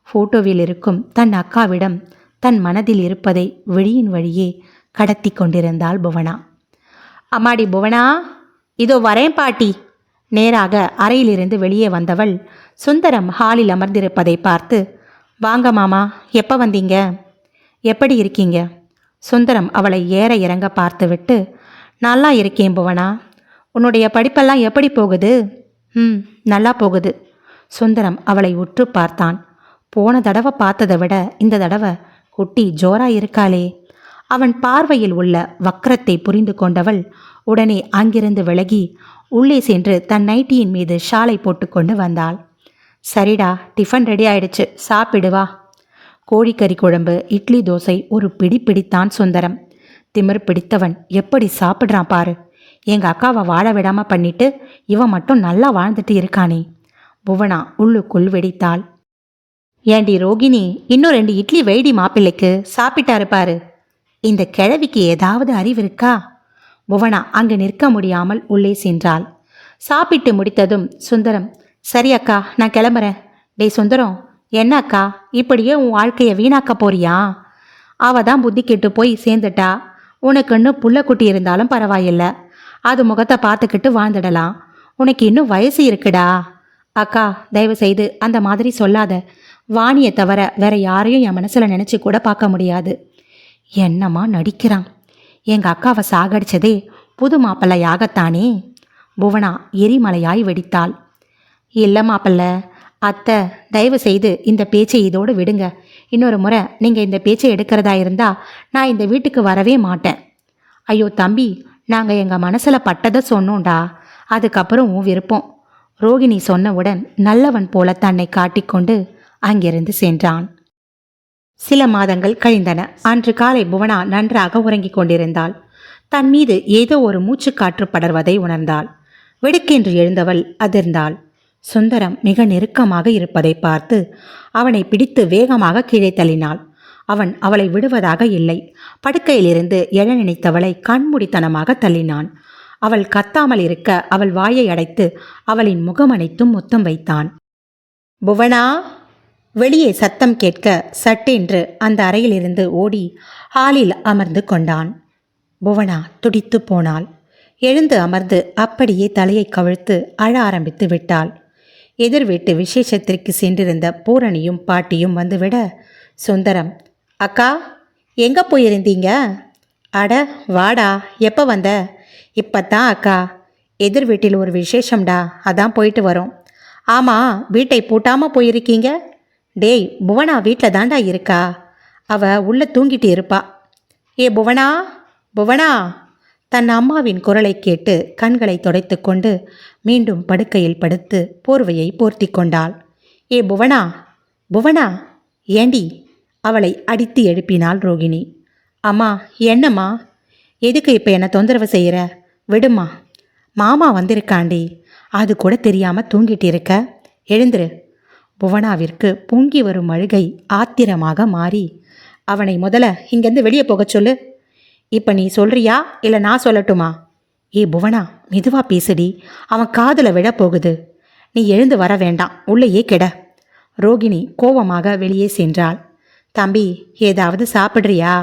ஃபோட்டோவில் இருக்கும் தன் அக்காவிடம் தன் மனதில் இருப்பதை விழியின் வழியே கடத்தி கொண்டிருந்தாள் புவனா. அம்மாடி புவனா, இதோ வரேன் பாட்டி. நேராக அறையிலிருந்து வெளியே வந்தவள் சுந்தரம் ஹாலில் அமர்ந்திருப்பதை பார்த்து, வாங்க மாமா, எப்போ வந்தீங்க? எப்படி இருக்கீங்க? சுந்தரம் அவளை ஏற இறங்க பார்த்துவிட்டு, நல்லா இருக்கேன் புவனா. உன்னுடைய படிப்பெல்லாம் எப்படி போகுது? நல்லா போகுது. சுந்தரம் அவளை உற்று பார்த்தான். போன தடவை பார்த்ததை விட இந்த தடவை குட்டி ஜோரா இருக்காளே. அவன் பார்வையில் உள்ள வக்கரத்தை புரிந்து கொண்டவள் உடனே அங்கிருந்து விலகி உள்ளே சென்று தன் நைட்டியின் மீது ஷாலை போட்டுக்கொண்டு வந்தாள். சரிடா, டிஃபன் ரெடி ஆயிடுச்சு, சாப்பிடுவா. கோழிக்கறி குழம்பு, இட்லி, தோசை ஒரு பிடி பிடித்தான் சுந்தரம். திமிர் பிடித்தவன் எப்படி சாப்பிட்றான் பாரு. எங்கள் அக்காவை வாழ விடாமல் பண்ணிட்டு இவன் மட்டும் நல்லா வாழ்ந்துட்டு இருக்கானே. புவனா உள்ளுக்குள் வெடித்தாள். ஏண்டி ரோகிணி, இன்னும் 2 இட்லி வெயிடி மாப்பிள்ளைக்கு, சாப்பிட்டாரு பாரு. இந்த கிழவிக்கு ஏதாவது அறிவு இருக்கா? புவனா அங்கு நிற்க முடியாமல் உள்ளே சென்றாள். சாப்பிட்டு முடித்ததும் சுந்தரம், சரி அக்கா, நான் கிளம்புறேன். டேய் சுந்தரம், என்ன அக்கா, இப்படியே உன் வாழ்க்கையை வீணாக்க போறியா? அவ தான் புத்தி கெட்டு போய் சேர்ந்துட்டா. உனக்குன்னு புள்ள குட்டி இருந்தாலும் பரவாயில்ல, அது முகத்தை பார்த்துக்கிட்டு வாழ்ந்துடலாம். உனக்கு இன்னும் வயசு இருக்குடா. அக்கா, தயவு செய்து அந்த மாதிரி சொல்லாத. வாணியை தவிர வேற யாரையும் என் மனசில் நினச்சி கூட பார்க்க முடியாது. என்னம்மா நடிக்கிறான். எங்கள் அக்காவை சாகடிச்சதே புது மாப்பிள்ளையாகத்தானே. புவனா எரிமலையாய் வெடித்தாள். இல்லை மாப்பிள்ள, அத்தை, தயவு செய்து இந்த பேச்சை இதோடு விடுங்க. இன்னொரு முறை நீங்கள் இந்த பேச்சை எடுக்கிறதா இருந்தால் நான் இந்த வீட்டுக்கு வரவே மாட்டேன். ஐயோ தம்பி, நாங்கள் எங்கள் மனசில் பட்டதை சொன்னோண்டா, அதுக்கப்புறம் உன் விருப்பம். ரோகிணி சொன்னவுடன் நல்லவன் போல தன்னை காட்டிக்கொண்டு அங்கிருந்து சென்றான். சில மாதங்கள் கழிந்தன. அன்று காலை புவனா நன்றாக உறங்கிக் கொண்டிருந்தாள். தன் மீது ஏதோ ஒரு மூச்சுக்காற்று படர்வதை உணர்ந்தாள். வெடுக்கென்று எழுந்தவள் அதிர்ந்தாள். சுந்தரம் மிக நெருக்கமாக இருப்பதை பார்த்து அவனை பிடித்து வேகமாக கீழே தள்ளினாள். அவன் அவளை விடுவதாக இல்லை. படுக்கையிலிருந்து எழ நினைத்தவளை கண்மூடித்தனமாக தள்ளினான். அவள் கத்தாமல் இருக்க அவள் வாயை அடைத்து அவளின் முகமனைத்தும் முத்தம் வைத்தான். புவனா! வெளியே சத்தம் கேட்க சட்டென்று அந்த அறையிலிருந்து ஓடி ஹாலில் அமர்ந்து கொண்டான். புவனா துடித்து போனாள். எழுந்து அமர்ந்து அப்படியே தலையை கவிழ்த்து அழ ஆரம்பித்து விட்டாள். எதிர் வீட்டு விசேஷத்திற்கு சென்றிருந்த பூரணியும் பாட்டியும் வந்துவிட, சுந்தரம், அக்கா, எங்கே போயிருந்தீங்க? அட வாடா, எப்போ வந்த? இப்பத்தான் அக்கா, எதிர் வீட்டில் ஒரு விசேஷம்டா, அதான் போயிட்டு வரோம். ஆமாம், வீட்டை பூட்டாமல் போயிருக்கீங்க? டேய், புவனா வீட்டில் தாண்டா இருக்கா. அவ உள்ள தூங்கிட்டு இருப்பா. ஏ புவனா, புவனா! தன் அம்மாவின் குரலை கேட்டு கண்களை துடைத்து கொண்டு மீண்டும் படுக்கையில் படுத்து போர்வையை போர்த்தி கொண்டாள். ஏ புவனா, புவனா! ஏண்டி? அவளை அடித்து எழுப்பினாள் ரோகிணி. அம்மா, என்னம்மா? எதுக்கு இப்போ என்னை தொந்தரவு செய்கிற? விடுமா. மாமா வந்திருக்காண்டி, அது கூட தெரியாமல் தூங்கிட்டு இருக்க. எழுந்துரு. புவனாவிற்கு பொங்கி வரும் அழுகை ஆத்திரமாக மாறி, அவனை முதல்ல இங்கேருந்து வெளியே போகச் சொல்லு. இப்போ நீ சொல்றியா இல்லை நான் சொல்லட்டுமா? ஏ புவனா, மெதுவா பேசுடி, அவன் காதில் விழ போகுது. நீ எழுந்து வர வேண்டாம், உள்ளேயே கெட. ரோகிணி கோபமாக வெளியே சென்றாள். தம்பி, ஏதாவது சாப்பிட்றியா?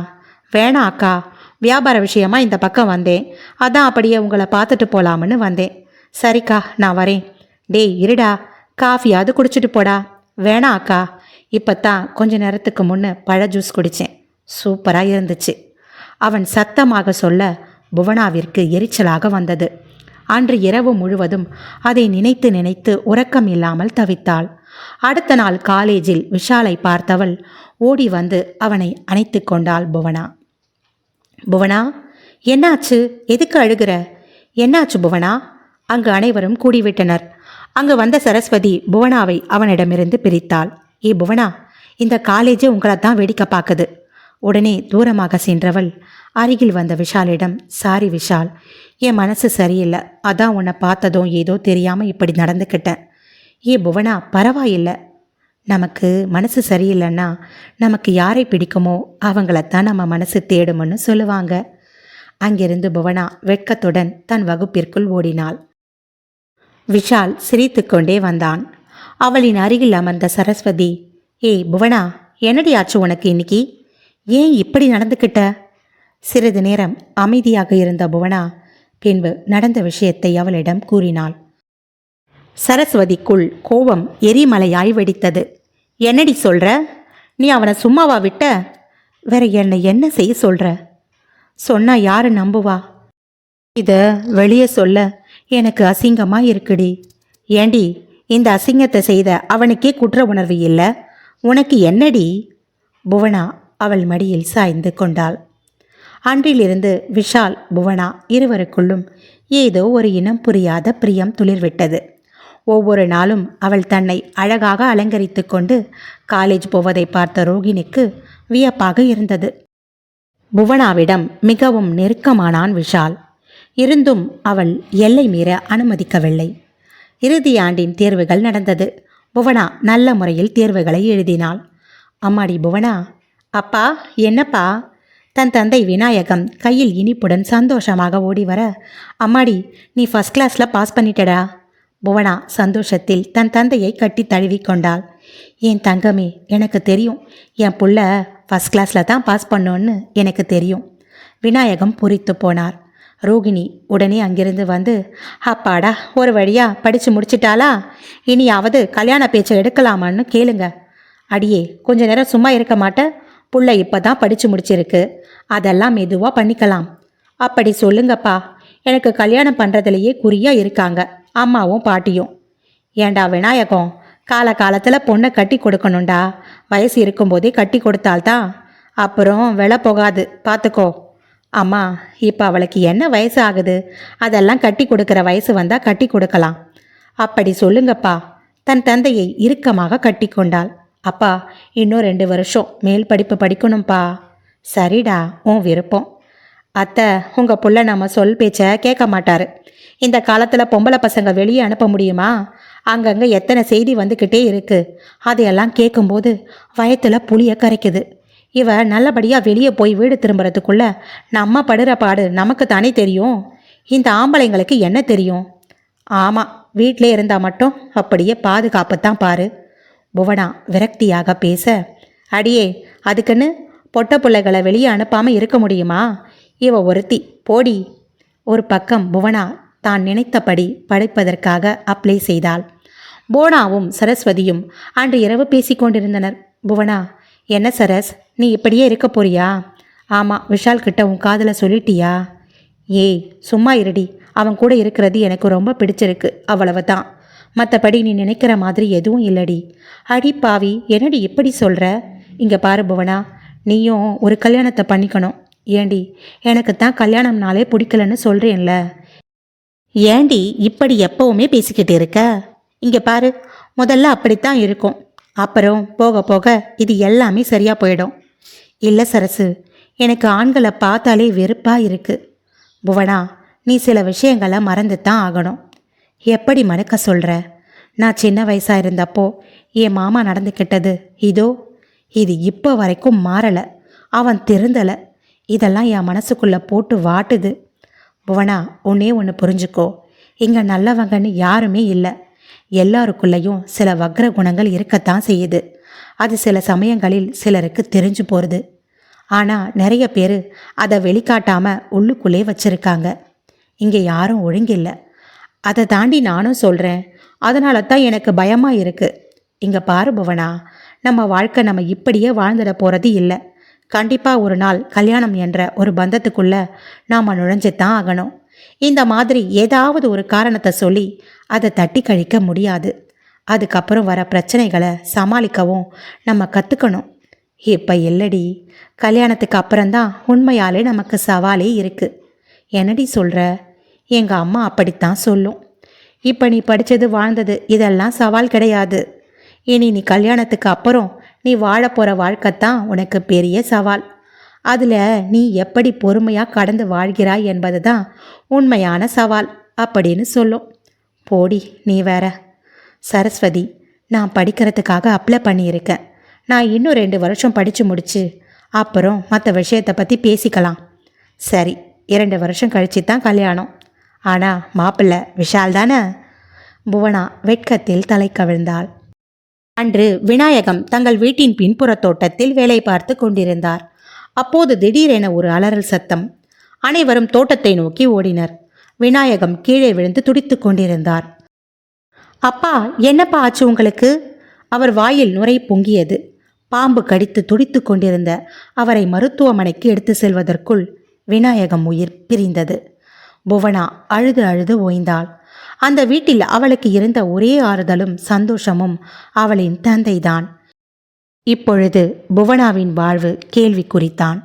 வேணாம் அக்கா, வியாபார விஷயமா இந்த பக்கம் வந்தேன், அதான் அப்படியே உங்களை பார்த்துட்டு போகலாம்னு வந்தேன். சரிக்கா, நான் வரேன். டேய் இருடா, காஃபியாவது குடிச்சிட்டு போடா. வேணாம் அக்கா, இப்போத்தான் கொஞ்ச நேரத்துக்கு முன்னே பழ ஜூஸ் குடித்தேன், சூப்பராக இருந்துச்சு. அவன் சத்தமாக சொல்ல புவனாவிற்கு எரிச்சலாக வந்தது. அன்று இரவு முழுவதும் அதை நினைத்து நினைத்து உறக்கம் இல்லாமல் தவித்தாள். அடுத்த நாள் காலேஜில் விஷாலை பார்த்தவள் ஓடி வந்து அவனை அணைத்து கொண்டாள். புவனா, புவனா, என்னாச்சு? எதுக்கு அழுகிற? என்னாச்சு புவனா? அங்கு அனைவரும் கூடிவிட்டனர். அங்கு வந்த சரஸ்வதி புவனாவை அவனிடமிருந்து பிரித்தாள். ஏ புவனா, இந்த காலேஜே உங்களை தான் வேடிக்கை பார்க்குது. உடனே தூரமாக சென்றவள் அருகில் வந்த விஷாலிடம், சாரி விஷால், என் மனசு சரியில்லை, அதான் உன்னை பார்த்ததும் ஏதோ தெரியாமல் இப்படி நடந்துக்கிட்டேன். ஏ புவனா, பரவாயில்லை. நமக்கு மனசு சரியில்லைன்னா நமக்கு யாரை பிடிக்குமோ அவங்களைத்தான் நம்ம மனசு தேடும்னு சொல்லுவாங்க. அங்கிருந்து புவனா வெட்கத்துடன் தன் வகுப்பிற்குள் ஓடினாள். விஷால் சிரித்து கொண்டே வந்தான். அவளின் அருகில் அமர்ந்த சரஸ்வதி, ஏய் புவனா, என்னடி ஆச்சு உனக்கு இன்னைக்கு? ஏன் இப்படி நடந்துக்கிட்ட? சிறிது நேரம் அமைதியாக இருந்த புவனா பின்பு நடந்த விஷயத்தை அவளிடம் கூறினாள். சரஸ்வதிக்குள் கோபம் எரிமலையாய் வெடித்தது. என்னடி சொல்ற? நீ அவனை சும்மாவா விட்ட? வேற என்னை என்ன செய்ய சொல்ற? சொன்னா யாரு நம்புவா? இத வெளியே சொல்ல எனக்கு அசிங்கமா இருக்குடி. ஏண்டி, இந்த அசிங்கத்தை செய்த அவனுக்கே குற்ற உணர்வு இல்லை, உனக்கு என்னடி? புவனா அவள் மடியில் சாய்ந்து கொண்டாள். அன்றிலிருந்து விஷால் புவனா இருவருக்குள்ளும் ஏதோ ஒரு இனம் புரியாத பிரியம் துளிர்விட்டது. ஒவ்வொரு நாளும் அவள் தன்னை அழகாக அலங்கரித்து கொண்டு காலேஜ் போவதை பார்த்த ரோகிணிக்கு வியப்பாக இருந்தது. புவனாவிடம் மிகவும் நெருக்கமானான் விஷால். இருந்தும் அவள் எல்லை மீற அனுமதிக்கவில்லை. இறுதி ஆண்டின் தேர்வுகள் நடந்தது. புவனா நல்ல முறையில் தேர்வுகளை எழுதினாள். அம்மாடி புவனா. அப்பா, என்னப்பா? தன் தந்தை விநாயகம் கையில் இனிப்புடன் சந்தோஷமாக ஓடி வர, அம்மாடி, நீ ஃபர்ஸ்ட் கிளாஸில் பாஸ் பண்ணிட்டடா. புவனா சந்தோஷத்தில் தன் தந்தையை கட்டி தழுவி கொண்டாள். என் தங்கமே, எனக்கு தெரியும், என் புள்ள ஃபர்ஸ்ட் கிளாஸில் தான் பாஸ் பண்ணோன்னு எனக்கு தெரியும். விநாயகம் பூரித்து போனார். ரோகிணி உடனே அங்கிருந்து வந்து, அப்பாடா, ஒரு வழியா படித்து முடிச்சிட்டாளா? இனியாவது கல்யாண பேச்சை எடுக்கலாமான்னு கேளுங்க. அடியே, கொஞ்ச நேரம் சும்மா இருக்க மாட்டேன். புள்ள இப்போ தான் படித்து முடிச்சிருக்கு, அதெல்லாம் மெதுவாக பண்ணிக்கலாம். அப்படி சொல்லுங்கப்பா, எனக்கு கல்யாணம் பண்ணுறதுலையே குறியாக இருக்காங்க அம்மாவும் பாட்டியும். ஏண்டா விநாயகம், காலத்தில் பொண்ணை கட்டி கொடுக்கணுண்டா. வயசு இருக்கும்போதே கட்டி கொடுத்தால்தான் அப்புறம் விலை போகாது, பார்த்துக்கோ. அம்மா, இப்போ அவளுக்கு என்ன வயசு ஆகுது? அதெல்லாம் கட்டி கொடுக்குற வயசு வந்தால் கட்டி கொடுக்கலாம். அப்படி சொல்லுங்கப்பா. தன் தந்தையை இறுக்கமாக கட்டி கொண்டாள். அப்பா, இன்னும் 2 வருஷம் மேல் படிப்பு படிக்கணும்ப்பா. சரிடா, உன் விருப்பம். அத்தை, உங்கள் புள்ள நம்ம சொல் பேச்சை கேட்க மாட்டாரு. இந்த காலத்தில் பொம்பளை பசங்க வெளியே அனுப்ப முடியுமா? அங்கங்கே எத்தனை செய்தி வந்துக்கிட்டே இருக்கு. அதையெல்லாம் கேட்கும்போது வயத்தில் புளிய கரைக்குது. இவ நல்லபடியாக வெளியே போய் வீடு திரும்புறதுக்குள்ள நம்ம படுற பாடு நமக்கு தானே தெரியும். இந்த ஆம்பளைங்களுக்கு என்ன தெரியும்? ஆமாம், வீட்டிலே இருந்தால் மட்டும் அப்படியே பாதுகாப்புத்தான் பாரு. புவனா விரக்தியாக பேச, அடியே, அதுக்குன்னு பொட்ட பிள்ளைகளை வெளியே அனுப்பாமல் இருக்க முடியுமா? இவ ஒருத்தி, போடி. ஒரு பக்கம் புவனா தான் நினைத்தபடி படிப்பதற்காக அப்ளை செய்தாள். போனாவும் சரஸ்வதியும் அன்று இரவு பேசிக்கொண்டிருந்தனர். புவனா, என்ன சரஸ், நீ இப்படியே இருக்க போறியா? ஆமாம், விஷால் கிட்ட உன் காதில் சொல்லிட்டியா? ஏய், சும்மா இருடி, அவன் கூட இருக்கிறது எனக்கு ரொம்ப பிடிச்சிருக்கு, அவ்வளவு தான். மற்றபடி நீ நினைக்கிற மாதிரி எதுவும் இல்லடி. அடி பாவி, என்னடி இப்படி சொல்கிற? இங்கே பாரு புவனா, நீயும் ஒரு கல்யாணத்தை பண்ணிக்கணும். ஏண்டி, எனக்கு தான் கல்யாணம்னாலே பிடிக்கலன்னு சொல்கிறேன்ல. ஏண்டி இப்படி எப்பவுமே பேசிக்கிட்டு இருக்க? இங்கே பாரு, முதல்ல அப்படித்தான் இருக்கும், அப்புறம் போக போக இது எல்லாமே சரியாக போயிடும். இல்லை சரசு, எனக்கு ஆண்களை பார்த்தாலே வெறுப்பாக இருக்கு. புவனா, நீ சில விஷயங்களை மறந்து தான் ஆகணும். எப்படி மறக்க சொல்கிற? நான் சின்ன வயசாக இருந்தப்போ என் மாமா நடந்துக்கிட்டது இது இப்போ வரைக்கும் மாறலை. அவன் திருந்தலை. இதெல்லாம் என் மனசுக்குள்ளே போட்டு வாட்டுது. புவனா, ஒன்றே ஒன்று புரிஞ்சுக்கோ, இங்கே நல்லவங்கன்னு யாருமே இல்லை. எல்லாருக்குள்ளேயும் சில வக்ர குணங்கள் இருக்கத்தான் செய்யுது. அது சில சமயங்களில் சிலருக்கு தெரிஞ்சு போகிறது. ஆனால் நிறைய பேர் அதை வெளிக்காட்டாமல் உள்ளுக்குள்ளே வச்சுருக்காங்க. இங்கே யாரும் ஒழுங்கில்லை. அதை தாண்டி நானும் சொல்கிறேன். அதனால தான் எனக்கு பயமாக இருக்குது. இங்கே பாரு புவனா, நம்ம வாழ்க்கை நம்ம இப்படியே வாழ்ந்துட போகிறது இல்லை. கண்டிப்பாக ஒரு நாள் கல்யாணம் என்ற ஒரு பந்தத்துக்குள்ளே நாம் நுழைஞ்சுத்தான் ஆகணும். இந்த மாதிரி ஏதாவது ஒரு காரணத்தை சொல்லி அதை தட்டி கழிக்க முடியாது. அதுக்கப்புறம் வர பிரச்சனைகளை சமாளிக்கவும் நம்ம கற்றுக்கணும். இப்போ இல்லடி, கல்யாணத்துக்கு அப்புறம்தான் உண்மையாலே நமக்கு சவாலே இருக்குது. என்னடி சொல்கிற? எங்கள் அம்மா அப்படித்தான் சொல்லும். இப்போ நீ படித்தது வாழ்ந்தது இதெல்லாம் சவால் கிடையாது. இனி நீ கல்யாணத்துக்கு அப்புறம் நீ வாழ போகிற வாழ்க்கைத்தான் உனக்கு பெரிய சவால். அதில் நீ எப்படி பொறுமையாக கடந்து வாழ்கிறாய் என்பது தான் உண்மையான சவால் அப்படின்னு சொல்லும். போடி நீ வேற. சரஸ்வதி, நான் படிக்கிறதுக்காக அப்ளை பண்ணியிருக்கேன். நான் இன்னும் 2 வருஷம் படித்து முடிச்சு அப்புறம் மற்ற விஷயத்தை பற்றி பேசிக்கலாம். சரி, 2 வருஷம் கழிச்சு தான் கல்யாணம். ஆனால் மாப்பிள்ளை விஷால் தானே? புவனா வெட்கத்தில் தலை கவிழ்ந்தாள். அன்று விநாயகம் தங்கள் வீட்டின் பின்புற தோட்டத்தில் வேலை பார்த்து கொண்டிருந்தார். அப்போது திடீரென ஒரு அலறல் சத்தம். அனைவரும் தோட்டத்தை நோக்கி ஓடினர். விநாயகம் கீழே விழுந்து துடித்து கொண்டிருந்தார். அப்பா, என்னப்பா ஆச்சு உங்களுக்கு? அவர் வாயில் நுரை பொங்கியது. பாம்பு கடித்து துடித்து கொண்டிருந்த அவரை மருத்துவமனைக்கு எடுத்து செல்வதற்குள் விநாயகம் உயிர் பிரிந்தது. புவனா அழுது அழுது ஓய்ந்தாள். அந்த வீட்டில் அவளுக்கு இருந்த ஒரே ஆறுதலும் சந்தோஷமும் அவளின் தந்தைதான். இப்பொழுது புவனாவின் வாழ்வு கேள்விக்குறித்தான்.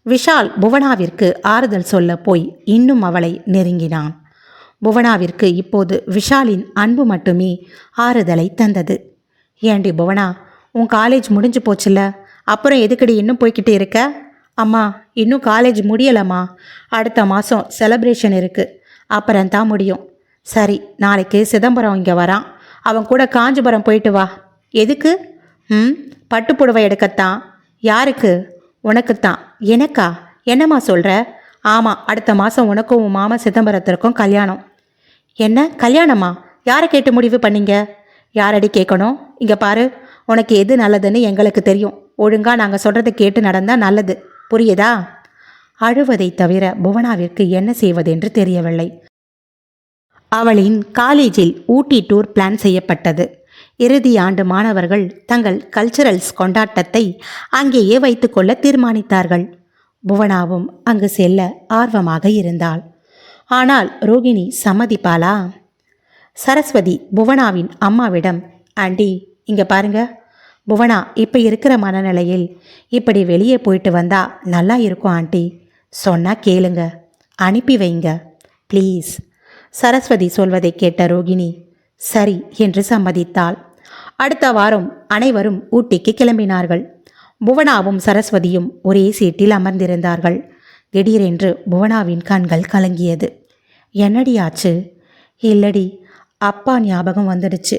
விஷால் புவனாவிற்கு ஆறுதல் சொல்ல போய் இன்னும் அவளை நெருங்கினான். புவனாவிற்கு இப்போது விஷாலின் அன்பு மட்டுமே ஆறுதலை தந்தது. ஏண்டி புவனா, உன் காலேஜ் முடிஞ்சு போச்சுல்ல, அப்புறம் எதுக்கடி இன்னும் போய்கிட்டு இருக்க? அம்மா, இன்னும் காலேஜ் முடியலம்மா. அடுத்த மாதம் செலப்ரேஷன் இருக்குது, அப்புறம்தான் முடியும். சரி, நாளைக்கு சிதம்பரம் இங்கே வரான். அவன் கூட காஞ்சிபுரம் போயிட்டு வா. எதுக்கு? பட்டுப்புடவை எடுக்கத்தான். யாருக்கு? உனக்குத்தான். எனக்கா? என்னம்மா சொல்கிற? ஆமாம், அடுத்த மாதம் உனக்கும் உன் மாமா சிதம்பரத்திற்கும் கல்யாணம். என்ன கல்யாணமா? யாரை கேட்டு முடிவு பண்ணீங்க? யாரடி கேட்கணும்? இங்கே பாரு, உனக்கு எது நல்லதுன்னு எங்களுக்கு தெரியும். ஒழுங்காக நாங்கள் சொல்கிறத கேட்டு நடந்தால் நல்லது, புரியுதா? அழுவதை தவிர புவனாவிற்கு என்ன செய்வதென்று தெரியவில்லை. அவளின் காலேஜில் ஊட்டி டூர் பிளான் செய்யப்பட்டது. இறுதி ஆண்டு மாணவர்கள் தங்கள் கல்ச்சுரல்ஸ் கொண்டாட்டத்தை அங்கேயே வைத்துக்கொள்ள தீர்மானித்தார்கள். புவனாவும் அங்கு செல்ல ஆர்வமாக இருந்தாள். ஆனால் ரோகிணி சம்மதிப்பாளா? சரஸ்வதி புவனாவின் அம்மாவிடம், ஆண்டி இங்கே பாருங்க, புவனா இப்போ இருக்கிற மனநிலையில் இப்படி வெளியே போயிட்டு வந்தா நல்லா இருக்கும் ஆண்டி. சொன்னா கேளுங்க, அனுப்பி வைங்க ப்ளீஸ். சரஸ்வதி சொல்வதை கேட்ட ரோகிணி சரி என்று சம்மதித்தாள். அடுத்த வாரம் அனைவரும் ஊட்டிக்கு கிளம்பினார்கள். புவனாவும் சரஸ்வதியும் ஒரே சீட்டில் அமர்ந்திருந்தார்கள். திடீரென்று புவனாவின் கண்கள் கலங்கியது. என்னடி ஆச்சு? இல்லடி, அப்பா ஞாபகம் வந்துடுச்சு.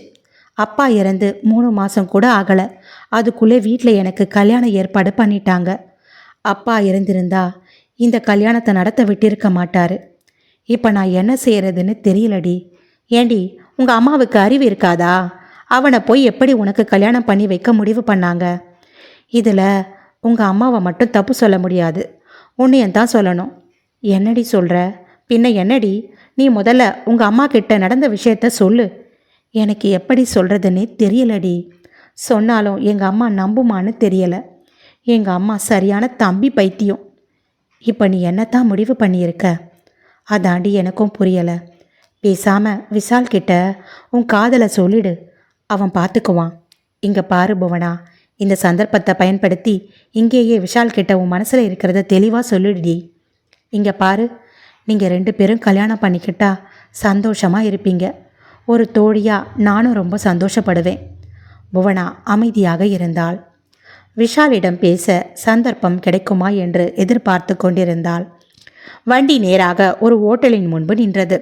அப்பா இறந்து 3 மாதம் கூட ஆகலை. அதுக்குள்ளே வீட்டில் எனக்கு கல்யாண ஏற்பாடு பண்ணிட்டாங்க. அப்பா இருந்திருந்தா இந்த கல்யாணத்தை நடத்த விட்டிருக்க மாட்டாரு. இப்போ நான் என்ன செய்யறதுன்னு தெரியலடி. ஏண்டி, உங்கள் அம்மாவுக்கு அறிவு இருக்காதா? அவனை போய் எப்படி உனக்கு கல்யாணம் பண்ணி வைக்க முடிவு பண்ணாங்க? இதில் உங்கள் அம்மாவை மட்டும் தப்பு சொல்ல முடியாது, உன்னையும் தான் சொல்லணும். என்னடி சொல்கிற? பின்ன என்னடி? நீ முதல்ல உங்கள் அம்மா கிட்ட நடந்த விஷயத்த சொல்லு. எனக்கு எப்படி சொல்கிறதுன்னே தெரியலடி. சொன்னாலும் எங்கள் அம்மா நம்புமான்னு தெரியலை. எங்கள் அம்மா சரியான தம்பி பைத்தியம். இப்போ நீ என்னத்தான் முடிவு பண்ணியிருக்க? அதாண்டி எனக்கும் புரியலை. பேசாமல் விஷால் கிட்ட உன் காதலை சொல்லிடு, அவன் பார்த்துக்குவான். இங்கே பாரு புவனா, இந்த சந்தர்ப்பத்தை பயன்படுத்தி இங்கேயே விஷால் கிட்ட உன் மனசில் இருக்கிறத தெளிவாக சொல்லிடுடி. இங்கே பாரு, நீங்கள் 2 பேரும் கல்யாணம் பண்ணிக்கிட்டா சந்தோஷமாக இருப்பீங்க. ஒரு தோழியாக நானும் ரொம்ப சந்தோஷப்படுவேன். புவனா அமைதியாக இருந்தாள். விஷாலிடம் பேச சந்தர்ப்பம் கிடைக்குமா என்று எதிர்பார்த்து கொண்டிருந்தாள். வண்டி நேராக ஒரு ஓட்டலின் முன்பு நின்றது.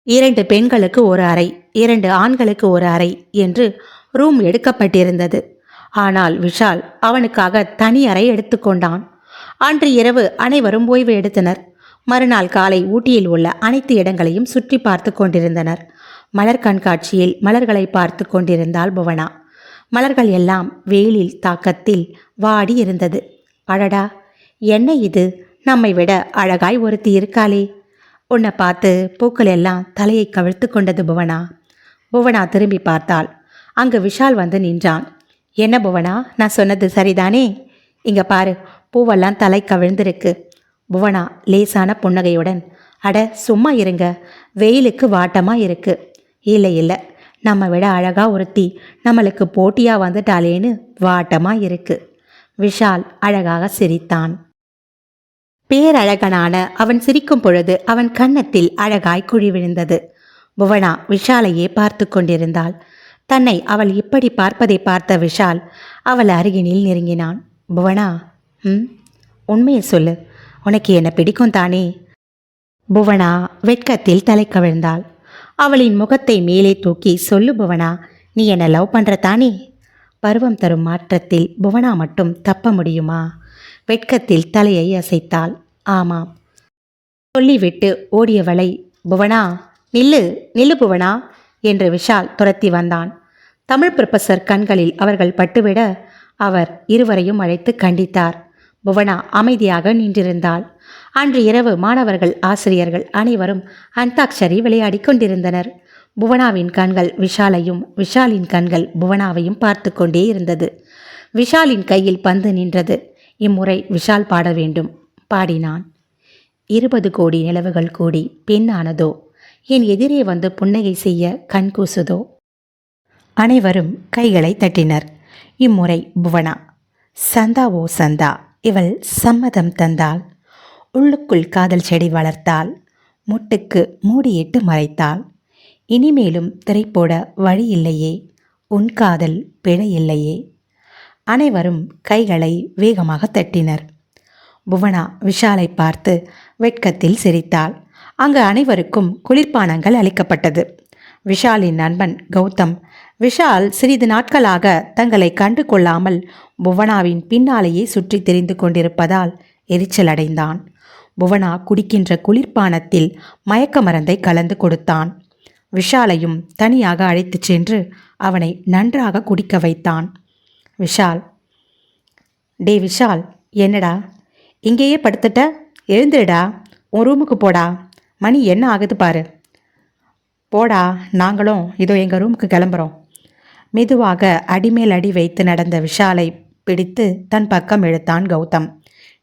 2 பெண்களுக்கு ஒரு அறை, 2 ஆண்களுக்கு ஒரு அறை என்று ரூம் எடுக்கப்பட்டிருந்தது. ஆனால் விஷால் அவனுக்காக தனி அறை எடுத்துக்கொண்டான். அன்று இரவு அனைவரும் ஓய்வு எடுத்தனர். மறுநாள் காலை ஊட்டியில் உள்ள அனைத்து இடங்களையும் சுற்றி பார்த்து கொண்டிருந்தனர். மலர் கண்காட்சியில் மலர்களை பார்த்து கொண்டிருந்தாள் புவனா. மலர்கள் எல்லாம் வெயிலில் தாக்கத்தில் வாடி இருந்தது. அடடா, என்ன இது, நம்மை விட அழகாய் ஒருத்தி இருக்காளே. உன்னை பார்த்து பூக்கள் எல்லாம் தலையை கவிழ்த்து கொண்டது புவனா. புவனா திரும்பி பார்த்தாள். அங்கு விஷால் வந்து நின்றான். என்ன புவனா, நான் சொன்னது சரிதானே? இங்க பாரு, பூவெல்லாம் தலை கவிழ்ந்திருக்கு. புவனா லேசான புன்னகையுடன், அட சும்மா இருங்க, வெயிலுக்கு வாட்டமா இருக்கு. இல்லை இல்லை, நம்ம விட அழகா ஒருத்தி நம்மளுக்கு போட்டியா வந்துட்டாளேன்னு வாட்டமா இருக்கு. விஷால் அழகாக சிரித்தான். பேரழகனான அவன் சிரிக்கும் பொழுது அவன் கன்னத்தில் அழகாய் குழி விழுந்தது. புவனா விஷாலையே பார்த்து கொண்டிருந்தாள். தன்னை அவள் இப்படி பார்ப்பதை பார்த்த விஷால் அவள் அருகினில் நெருங்கினான். புவனா, உண்மையை சொல்லு, உனக்கு என்ன பிடிக்கும் தானே? புவனா வெட்கத்தில் தலை கவிழ்ந்தாள். அவளின் முகத்தை மேலே தூக்கி, சொல்லு புவனா, நீ என்ன லவ் பண்ணுற தானே? பருவம் தரும் மாற்றத்தில் புவனா மட்டும் தப்ப முடியுமா? வெட்கத்தில் தலையை அசைத்தாள். ஆமாம். சொல்லிவிட்டு ஓடியவளை, புவனா நில்லு நில்லு புவனா என்று விஷால் துரத்தி வந்தான். தமிழ் புரொஃபசர் கண்களில் அவர்கள் பட்டுவிட அவர் இருவரையும் அழைத்து கண்டித்தார். புவனா அமைதியாக நின்றிருந்தாள். அன்று இரவு மாணவர்கள், ஆசிரியர்கள் அனைவரும் அந்தாக்ஷரி விளையாடி கொண்டிருந்தனர். புவனாவின் கண்கள் விஷாலையும், விஷாலின் கண்கள் புவனாவையும் பார்த்து கொண்டே இருந்தது. விஷாலின் கையில் பந்து நின்றது. இம்முறை விஷால் பாட வேண்டும். பாடினான். 20 கோடி நிலவுகள் கூடி பெண்ணானதோ, என் எதிரே வந்து புன்னகை செய்ய கண் கூசுதோ. அனைவரும் கைகளை தட்டினர். இம்முறை புவனா, சந்தா ஓ சந்தா, இவள் சம்மதம் தந்தாள். உள்ளுக்குள் காதல் செடி வளர்த்தாள். முட்டுக்கு மூடியிட்டு மறைத்தாள். இனிமேலும் திரைப்போட வழி இல்லையே, உன் காதல் பிழை இல்லையே. அனைவரும் கைகளை வேகமாக தட்டினர். புவனா விஷாலை பார்த்து வெட்கத்தில் சிரித்தாள். அங்கு அனைவருக்கும் குளிர்பானங்கள் அளிக்கப்பட்டது. விஷாலின் நண்பன் கௌதம், விஷால் சிறிது நாட்களாக தங்களை கண்டு கொள்ளாமல் புவனாவின் பின்னாலேயே சுற்றி திரிந்து கொண்டிருப்பதால் எரிச்சல் அடைந்தான். புவனா குடிக்கின்ற குளிர்பானத்தில் மயக்க மருந்தை கலந்து கொடுத்தான். விஷாலையும் தனியாக அழைத்துச் சென்று அவனை நன்றாக குடிக்க வைத்தான். விஷால், டே விஷால், என்னடா இங்கேயே படுத்துட்ட? எழுந்துடா, உன் ரூமுக்கு போடா, மணி என்ன ஆகுது பாரு. போடா, நாங்களும் இதோ எங்கள் ரூமுக்கு கிளம்புறோம். மெதுவாக அடிமேல் அடி வைத்து நடந்த விஷாலை பிடித்து தன் பக்கம் இழுத்தான் கௌதம்.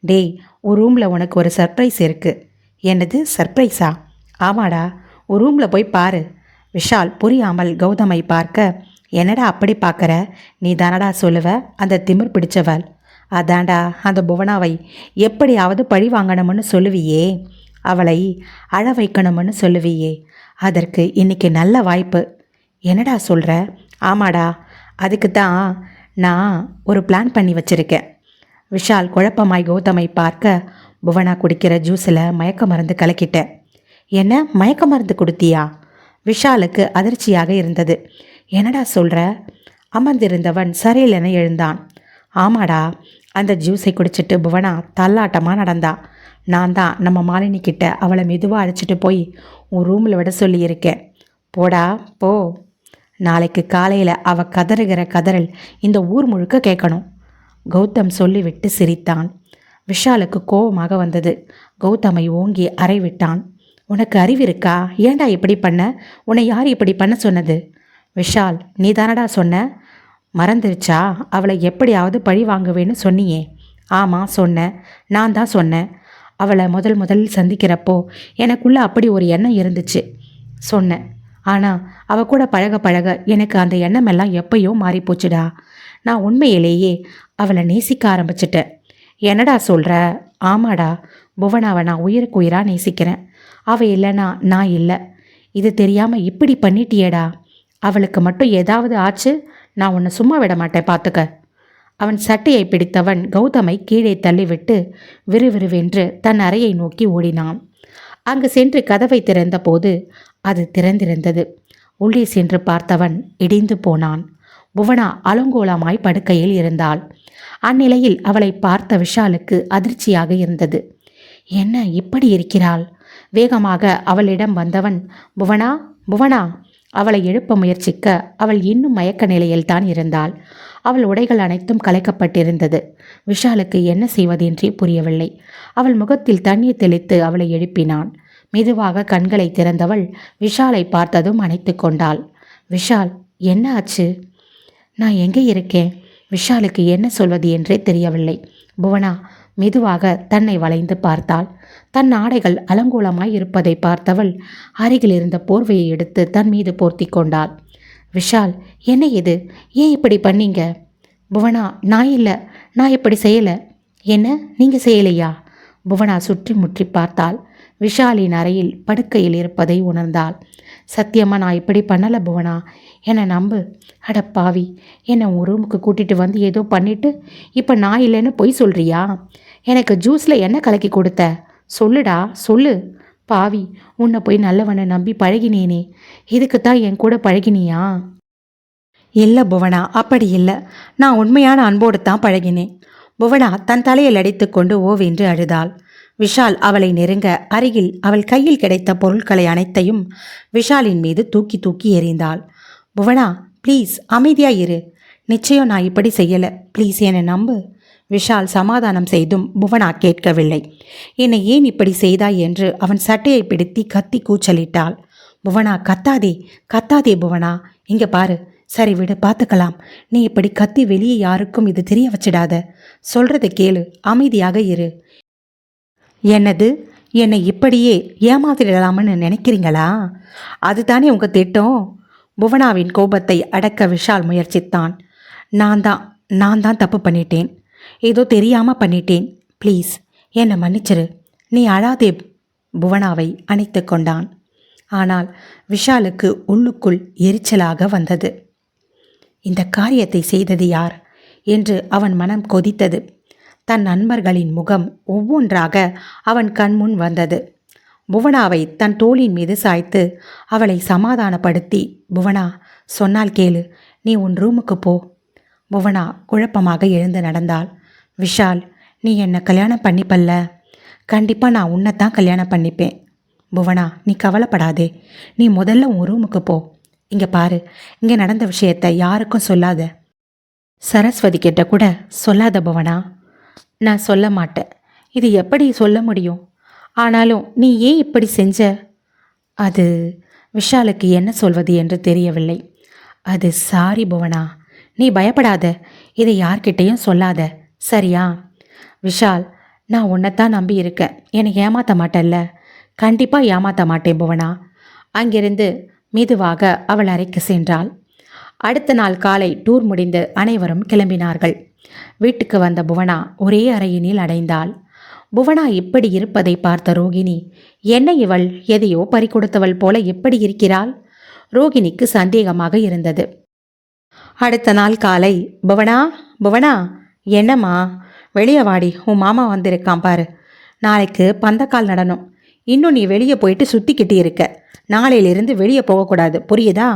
டேய், ஒரு ரூமில் உனக்கு ஒரு சர்ப்ரைஸ் இருக்குது. என்னது சர்ப்ரைஸா? ஆமாடா, ஒரு ரூமில் போய் பாரு. விஷால் புரியாமல் கௌதமை பார்க்க, என்னடா அப்படி பார்க்குற? நீ தானடா சொல்லுவ அந்த திமிர் பிடிச்சவள். அதாண்டா அந்த புவனாவை எப்படியாவது பழி வாங்கணும்னு சொல்லுவியே, அவளை அழ வைக்கணும்னு சொல்லுவியே. அதற்கு இன்னைக்கு நல்ல வாய்ப்பு. என்னடா சொல்கிற? ஆமாடா, அதுக்கு தான் நான் ஒரு பிளான் பண்ணி வச்சுருக்கேன். விஷால் குழப்பமாய் கௌதமை பார்க்க, புவனா குடிக்கிற ஜூஸில் மயக்க மருந்து கலக்கிட்டேன். என்ன மயக்க மருந்து கொடுத்தியா? விஷாலுக்கு அதிர்ச்சியாக இருந்தது. என்னடா சொல்கிற? அமர்ந்திருந்தவன் சரையிலென எழுந்தான். ஆமாடா, அந்த ஜூஸை குடிச்சிட்டு புவனா தள்ளாட்டமாக நடந்தா. நான் தான் நம்ம மாலினி கிட்ட அவளை மெதுவாக அழைச்சிட்டு போய் உன் ரூமில் விட சொல்லியிருக்கேன். போடா போ. நாளைக்கு காலையில் அவள் கதறுகிற கதறல் இந்த ஊர் முழுக்க கேட்கணும். கௌதம் சொல்லிவிட்டு சிரித்தான். விஷாலுக்கு கோபமாக வந்தது. கௌதமை ஓங்கி அறை விட்டான். உனக்கு அறிவிருக்கா? ஏண்டா இப்படி பண்ண? உன்னை யார் இப்படி பண்ண சொன்னது? விஷால், நீ தானடா சொன்ன. மறந்துருச்சா? அவளை எப்படியாவது பழி வாங்குவேன்னு சொன்னியே. ஆமாம் சொன்னேன், நான் தான் சொன்னேன். அவளை முதலில் சந்திக்கிறப்போ எனக்குள்ளே அப்படி ஒரு எண்ணம் இருந்துச்சு சொன்னேன். ஆனால் அவள் கூட பழக பழக எனக்கு அந்த எண்ணமெல்லாம் எப்பயோ மாறிப்போச்சுடா. நான் உண்மையிலேயே அவளை நேசிக்க ஆரம்பிச்சிட்டேன். என்னடா சொல்கிற? ஆமாடா, புவனாவை நான் உயிருக்கு உயிராக நேசிக்கிறேன். அவள் இல்லைனா நான் இல்லை. இது தெரியாமல் இப்படி பண்ணிட்டியேடா. அவளுக்கு மட்டும் ஏதாவது ஆச்சு, நான் உன்னை சும்மா விட மாட்டேன், பார்த்துக்க. அவன் சட்டையை பிடித்தவன் கௌதமை கீழே தள்ளிவிட்டு விறுவிறுவென்று தன் அறையை நோக்கி ஓடினான். அங்கு சென்று கதவை திறந்தபோது அது திறந்திருந்தது. உள்ளே சென்று பார்த்தவன் இடிந்து போனான். புவனா அலங்கோலமாய் படுக்கையில் இருந்தாள். அந்நிலையில் அவளை பார்த்த விஷாலுக்கு அதிர்ச்சியாக இருந்தது. என்ன இப்படி இருக்கிறாள்? வேகமாக அவளிடம் வந்தவன், புவனா புவனா. அவளை எழுப்ப முயற்சிக்க அவள் இன்னும் மயக்க நிலையில்தான் இருந்தாள். அவள் உடைகள் அனைத்தும் கலைக்கப்பட்டிருந்தது. விஷாலுக்கு என்ன செய்வதென்றே புரியவில்லை. அவள் முகத்தில் தண்ணீர் தெளித்து அவளை எழுப்பினான். மெதுவாக கண்களை திறந்தவள் விஷாலை பார்த்ததும் அணைத்து கொண்டாள். விஷால், என்ன ஆச்சு? நான் எங்கே இருக்கேன்? விஷாலுக்கு என்ன சொல்வது என்றே தெரியவில்லை. புவனா மெதுவாக தன்னை வளைந்து பார்த்தாள். தன் ஆடைகள் அலங்கோலமாய் இருப்பதை பார்த்தவள் அருகில் இருந்த போர்வையை எடுத்து தன் மீது போர்த்தி கொண்டாள். விஷால், என்ன இது? ஏன் இப்படி பண்ணீங்க? புவனா, நான் இல்லை, நான் இப்படி செய்யலை. என்ன, நீங்கள் செய்யலையா? புவனா சுற்றி முற்றி பார்த்தாள். விஷாலின் அறையில் படுக்கையில் இருப்பதை உணர்ந்தாள். சத்தியமாக நான் இப்படி பண்ணலை புவனா, என்னை நம்பு. அட பாவி, என்னை உன் ரூமுக்கு கூட்டிகிட்டு வந்து ஏதோ பண்ணிவிட்டு இப்போ நான் இல்லைன்னு பொய் சொல்கிறியா? எனக்கு ஜூஸில் என்ன கலக்கி கொடுத்த? சொல்லுடா சொல்லு. பாவி, உன்னை போய் நல்லவனை நம்பி பழகினேனே, இதுக்கு தான் என் கூட பழகினியா? இல்லை புவனா, அப்படி இல்லை. நான் உண்மையான அன்போடு தான் பழகினேன். புவனா தன் தலையில் அடித்து கொண்டு ஓவென்று அழுதாள். விஷால் அவளை நெருங்க அருகில் அவள் கையில் கிடைத்த பொருட்களை அனைத்தையும் விஷாலின் மீது தூக்கி தூக்கி எறிந்தாள். புவனா, ப்ளீஸ் அமைதியாயிரு. நிச்சயம் நான் இப்படி செய்யலை, ப்ளீஸ் என்னை நம்பு. விஷால் சமாதானம் செய்தும் புவனா கேட்கவில்லை. என்னை ஏன் இப்படி செய்தாய் என்று அவன் சட்டையை பிடித்து கத்தி கூச்சலிட்டாள். புவனா, கத்தாதே கத்தாதே புவனா, இங்கே பாரு. சரி விடு, பார்த்துக்கலாம். நீ இப்படி கத்தி வெளியே யாருக்கும் இது தெரிய வச்சிடாத. சொல்றதை கேளு, அமைதியாக இரு. என்னது, என்னை இப்படியே ஏமாத்திடலாம்னு நினைக்கிறீங்களா? அதுதானே உங்கள் திட்டம்? புவனாவின் கோபத்தை அடக்க விஷால் முயற்சித்தான். நான் தான் தப்பு பண்ணிட்டேன். ஏதோ தெரியாமல் பண்ணிட்டேன். ப்ளீஸ் என்னை மன்னிச்சிரு. நீ அழாதே. புவனாவை அணைத்து கொண்டான். ஆனால் விஷாலுக்கு உள்ளுக்குள் எரிச்சலாக வந்தது. இந்த காரியத்தை செய்தது யார் என்று அவன் மனம் கொதித்தது. தன் நண்பர்களின் முகம் ஒவ்வொன்றாக அவன் கண்முன் வந்தது. புவனாவை தன் தோளின் மீது சாய்த்து அவளை சமாதானப்படுத்தி, புவனா, சொன்னால் கேளு, நீ உன் ரூமுக்கு போ. புவனா குழப்பமாக எழுந்து நடந்தாள். விஷால், நீ என்னை கல்யாணம் பண்ணிப்பல்ல? கண்டிப்பாக நான் உன்னைத்தான் கல்யாணம் பண்ணிப்பேன். புவனா, நீ கவலைப்படாதே. நீ முதல்ல உன் ரூமுக்கு போ. இங்கே பாரு, இங்கே நடந்த விஷயத்தை யாருக்கும் சொல்லாத. சரஸ்வதி கிட்ட கூட சொல்லாத புவனா. நான் சொல்ல மாட்டேன். இது எப்படி சொல்ல முடியும்? ஆனாலும் நீ ஏன் இப்படி செஞ்ச? அது விஷாலுக்கு என்ன சொல்வது என்று தெரியவில்லை. அது சாரி புவனா, நீ பயப்படாத. இதை யார்கிட்டையும் சொல்லாத, சரியா? விஷால், நான் உன்னைத்தான் நம்பி இருக்கேன். என்னை ஏமாற்ற மாட்டேல்ல? கண்டிப்பாக ஏமாற்ற மாட்டேன் புவனா. அங்கிருந்து மெதுவாக அவள் அறைக்கு சென்றாள். அடுத்த நாள் காலை டூர் முடிந்து அனைவரும் கிளம்பினார்கள். வீட்டுக்கு வந்த புவனா ஒரே அறையினில் அடைந்தாள். புவனா இப்படி இருப்பதை பார்த்த ரோகிணி, என்ன இவள் எதையோ பறிகொடுத்தவள் போல எப்படி இருக்கிறாள்? ரோகிணிக்கு சந்தேகமாக இருந்தது. அடுத்த நாள் காலை, புவனா, புவனா, என்னம்மா? வெளியே வாடி, உன் மாமா வந்திருக்கான் பாரு. நாளைக்கு பந்தக்கால் நடனம். இன்னும் நீ வெளியே போயிட்டு சுற்றிக்கிட்டு இருக்க. நாளையிலிருந்து வெளியே போகக்கூடாது, புரியுதா?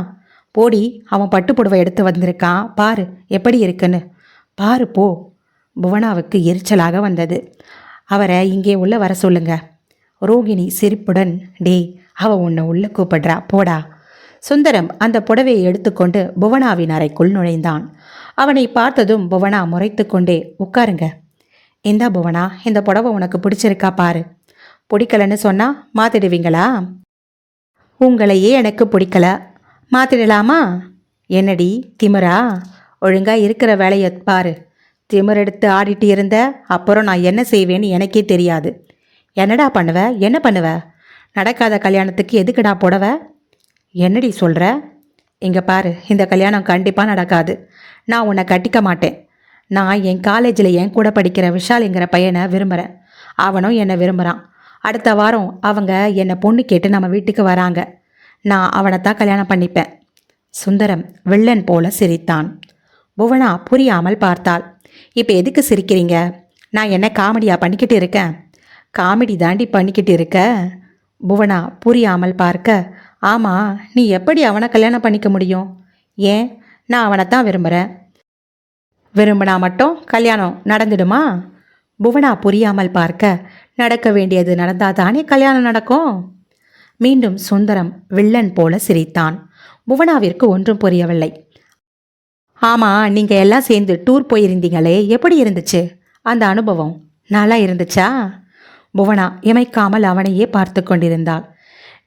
போடி, அவன் பட்டு புடவை எடுத்து வந்திருக்கான் பாரு, எப்படி இருக்குன்னு பாரு, போ. புவனாவுக்கு எரிச்சலாக வந்தது. அவரை இங்கே உள்ள வர சொல்லுங்க. ரோகிணி சிரிப்புடன், டேய், அவ உன்னை உள்ள கூப்பிடுறா, போடா. சுந்தரம் அந்த புடவையை எடுத்துக்கொண்டு புவனாவின் அறைக்குள் நுழைந்தான். அவனை பார்த்ததும் புவனா முறைத்து கொண்டே, உட்காருங்க. இந்தா புவனா, இந்த புடவை உனக்கு பிடிச்சிருக்கா பாரு. பிடிக்கலன்னு சொன்னா மாத்திடுவீங்களா? உங்களையே எனக்கு பிடிக்கல, மாத்திடலாமா? என்னடி திமிரா? ஒழுங்கா இருக்கிற வேலையை பாரு. திமிரெடுத்து ஆடிட்டு இருந்த அப்புறம் நான் என்ன செய்வேன்னு எனக்கே தெரியாது. என்னடா பண்ணுவ? என்ன பண்ணுவ? நடக்காத கல்யாணத்துக்கு எதுக்குடா புடவ? என்னடி சொல்கிற? இங்கே பாரு, இந்த கல்யாணம் கண்டிப்பாக நடக்காது. நான் உன்னை கட்டிக்க மாட்டேன். நான் என் காலேஜில் என் கூட படிக்கிற விஷாலுங்கிற பையனை விரும்புகிறேன். அவனும் என்னை விரும்புகிறான். அடுத்த வாரம் அவங்க என்னை பொண்ணு கேட்டு நம்ம வீட்டுக்கு வராங்க. நான் அவனைத்தான் கல்யாணம் பண்ணிப்பேன். சுந்தரம் வில்லன் போல சிரித்தான். புவனா புரியாமல் பார்த்தாள். இப்போ எதுக்கு சிரிக்கிறீங்க? நான் என்ன காமெடியா பண்ணிக்கிட்டு இருக்கேன்? காமெடி தாண்டி பண்ணிக்கிட்டு இருக்க. புவனா புரியாமல் பார்க்க, ஆமாம், நீ எப்படி அவனை கல்யாணம் பண்ணிக்க முடியும்? ஏன், நான் அவனைத்தான் விரும்புகிறேன். விரும்பினா மட்டும் கல்யாணம் நடந்துடுமா? புவனா புரியாமல் பார்க்க, நடக்க வேண்டியது நடந்தாதானே கல்யாணம் நடக்கும். மீண்டும் சுந்தரம் வில்லன் போல சிரித்தான். புவனாவிற்கு ஒன்றும் புரியவில்லை. ஆமாம், நீங்கள் எல்லாம் சேர்ந்து டூர் போயிருந்தீங்களே, எப்படி இருந்துச்சு அந்த அனுபவம்? நல்லா இருந்துச்சா? புவனா இமைக்காமல் அவனையே பார்த்து கொண்டிருந்தாள்.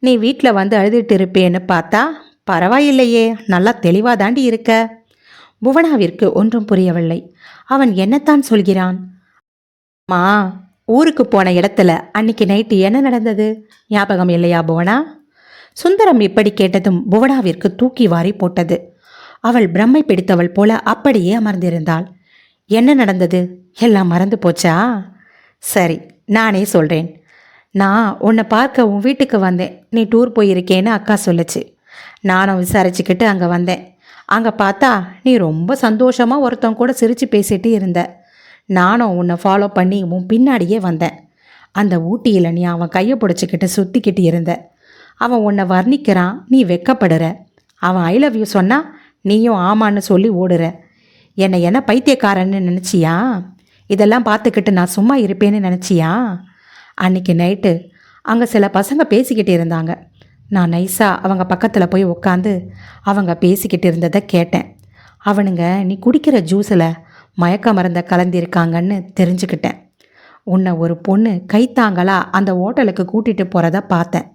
நீ வீட்டில் வந்து அழுதுட்டு இருப்பேன்னு பார்த்தா பரவாயில்லையே, நல்லா தெளிவாக தாண்டி இருக்க. புவனாவிற்கு ஒன்றும் புரியவில்லை. அவன் என்னத்தான் சொல்கிறான்? அம்மா, ஊருக்கு போன இடத்துல அன்னைக்கு நைட்டு என்ன நடந்தது ஞாபகம் இல்லையா புவனா? சுந்தரம் இப்படி கேட்டதும் புவனாவிற்கு தூக்கி வாரி போட்டது. அவள் பிரம்மை பிடித்தவள் போல அப்படியே அமர்ந்திருந்தாள். என்ன நடந்தது? எல்லாம் மறந்து போச்சா? சரி, நானே சொல்கிறேன். நான் உன்னை பார்க்க உன் வீட்டுக்கு வந்தேன். நீ டூர் போயிருக்கேன்னு அக்கா சொல்லுச்சு. நானும் விசாரிச்சுக்கிட்டு அங்கே வந்தேன். அங்கே பார்த்தா நீ ரொம்ப சந்தோஷமாக ஒருத்தன் கூட சிரித்து பேசிகிட்டு இருந்த. நானும் உன்னை ஃபாலோ பண்ணி உன் பின்னாடியே வந்தேன். அந்த ஊட்டியில் நீ அவன் கையை பிடிச்சிக்கிட்டு சுற்றிக்கிட்டு இருந்த. அவன் உன்னை வர்ணிக்கிறான், நீ வெக்கப்படுற. அவன் ஐ லவ் யூ சொன்னால் நீயும் ஆமான்னு சொல்லி ஓடுற. என்னை என்ன பைத்தியக்காரன்னு நினச்சியா? இதெல்லாம் பார்த்துக்கிட்டு நான் சும்மா இருப்பேன்னு நினச்சியா? அன்றைக்கி நைட்டு அங்கே சில பசங்க பேசிக்கிட்டு இருந்தாங்க. நான் நைஸாக அவங்க பக்கத்தில் போய் உட்காந்து அவங்க பேசிக்கிட்டு இருந்ததை கேட்டேன். அவனுங்க நீ குடிக்கிற ஜூஸில் மயக்க மருந்தை கலந்திருக்காங்கன்னு தெரிஞ்சுக்கிட்டேன். உன்னை ஒரு பொண்ணு கைத்தாங்களா அந்த ஹோட்டலுக்கு கூட்டிகிட்டு போகிறத பார்த்தேன்.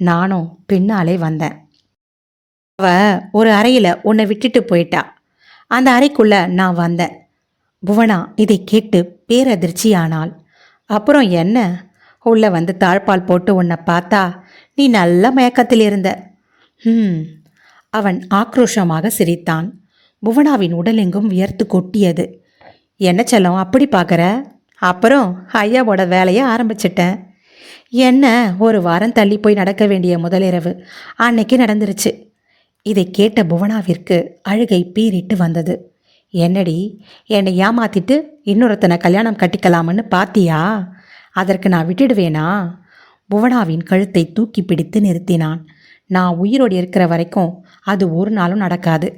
நானும் பின்னாலே வந்தேன். அவ ஒரு அறையில் உன்னை விட்டுட்டு போயிட்டா. அந்த அறைக்குள்ளே நான் வந்தேன். புவனா இதை கேட்டு பேரதிர்ச்சியானாள். அப்புறம் என்ன? உள்ளே வந்து தாழ்பால் போட்டு உன்னை பார்த்தா நீ நல்ல மயக்கத்தில் இருந்த. அவன் ஆக்ரோஷமாக சிரித்தான். புவனாவின் உடலெங்கும் வியர்த்து கொட்டியது. என்ன செல்லம் அப்படி பார்க்குற? அப்புறம் ஐயாவோட வேலையை ஆரம்பிச்சிட்டேன். என்ன ஒரு வாரம் தள்ளி போய் நடக்க வேண்டிய முதலிரவு அன்னைக்கு நடந்துருச்சு. இதை கேட்ட புவனாவிற்கு அழுகை பீறிட்டு வந்தது. என்னடி, என்னை ஏமாத்திட்டு இன்னொருத்தனை கல்யாணம் கட்டிக்கலாம்னு பாத்தியா? அதற்கு நான் விட்டுடுவேனா? புவனாவின் கழுத்தை தூக்கி பிடித்து நிறுத்தினான். நான் உயிரோடு இருக்கிற வரைக்கும் அது ஒரு நாளும் நடக்காது.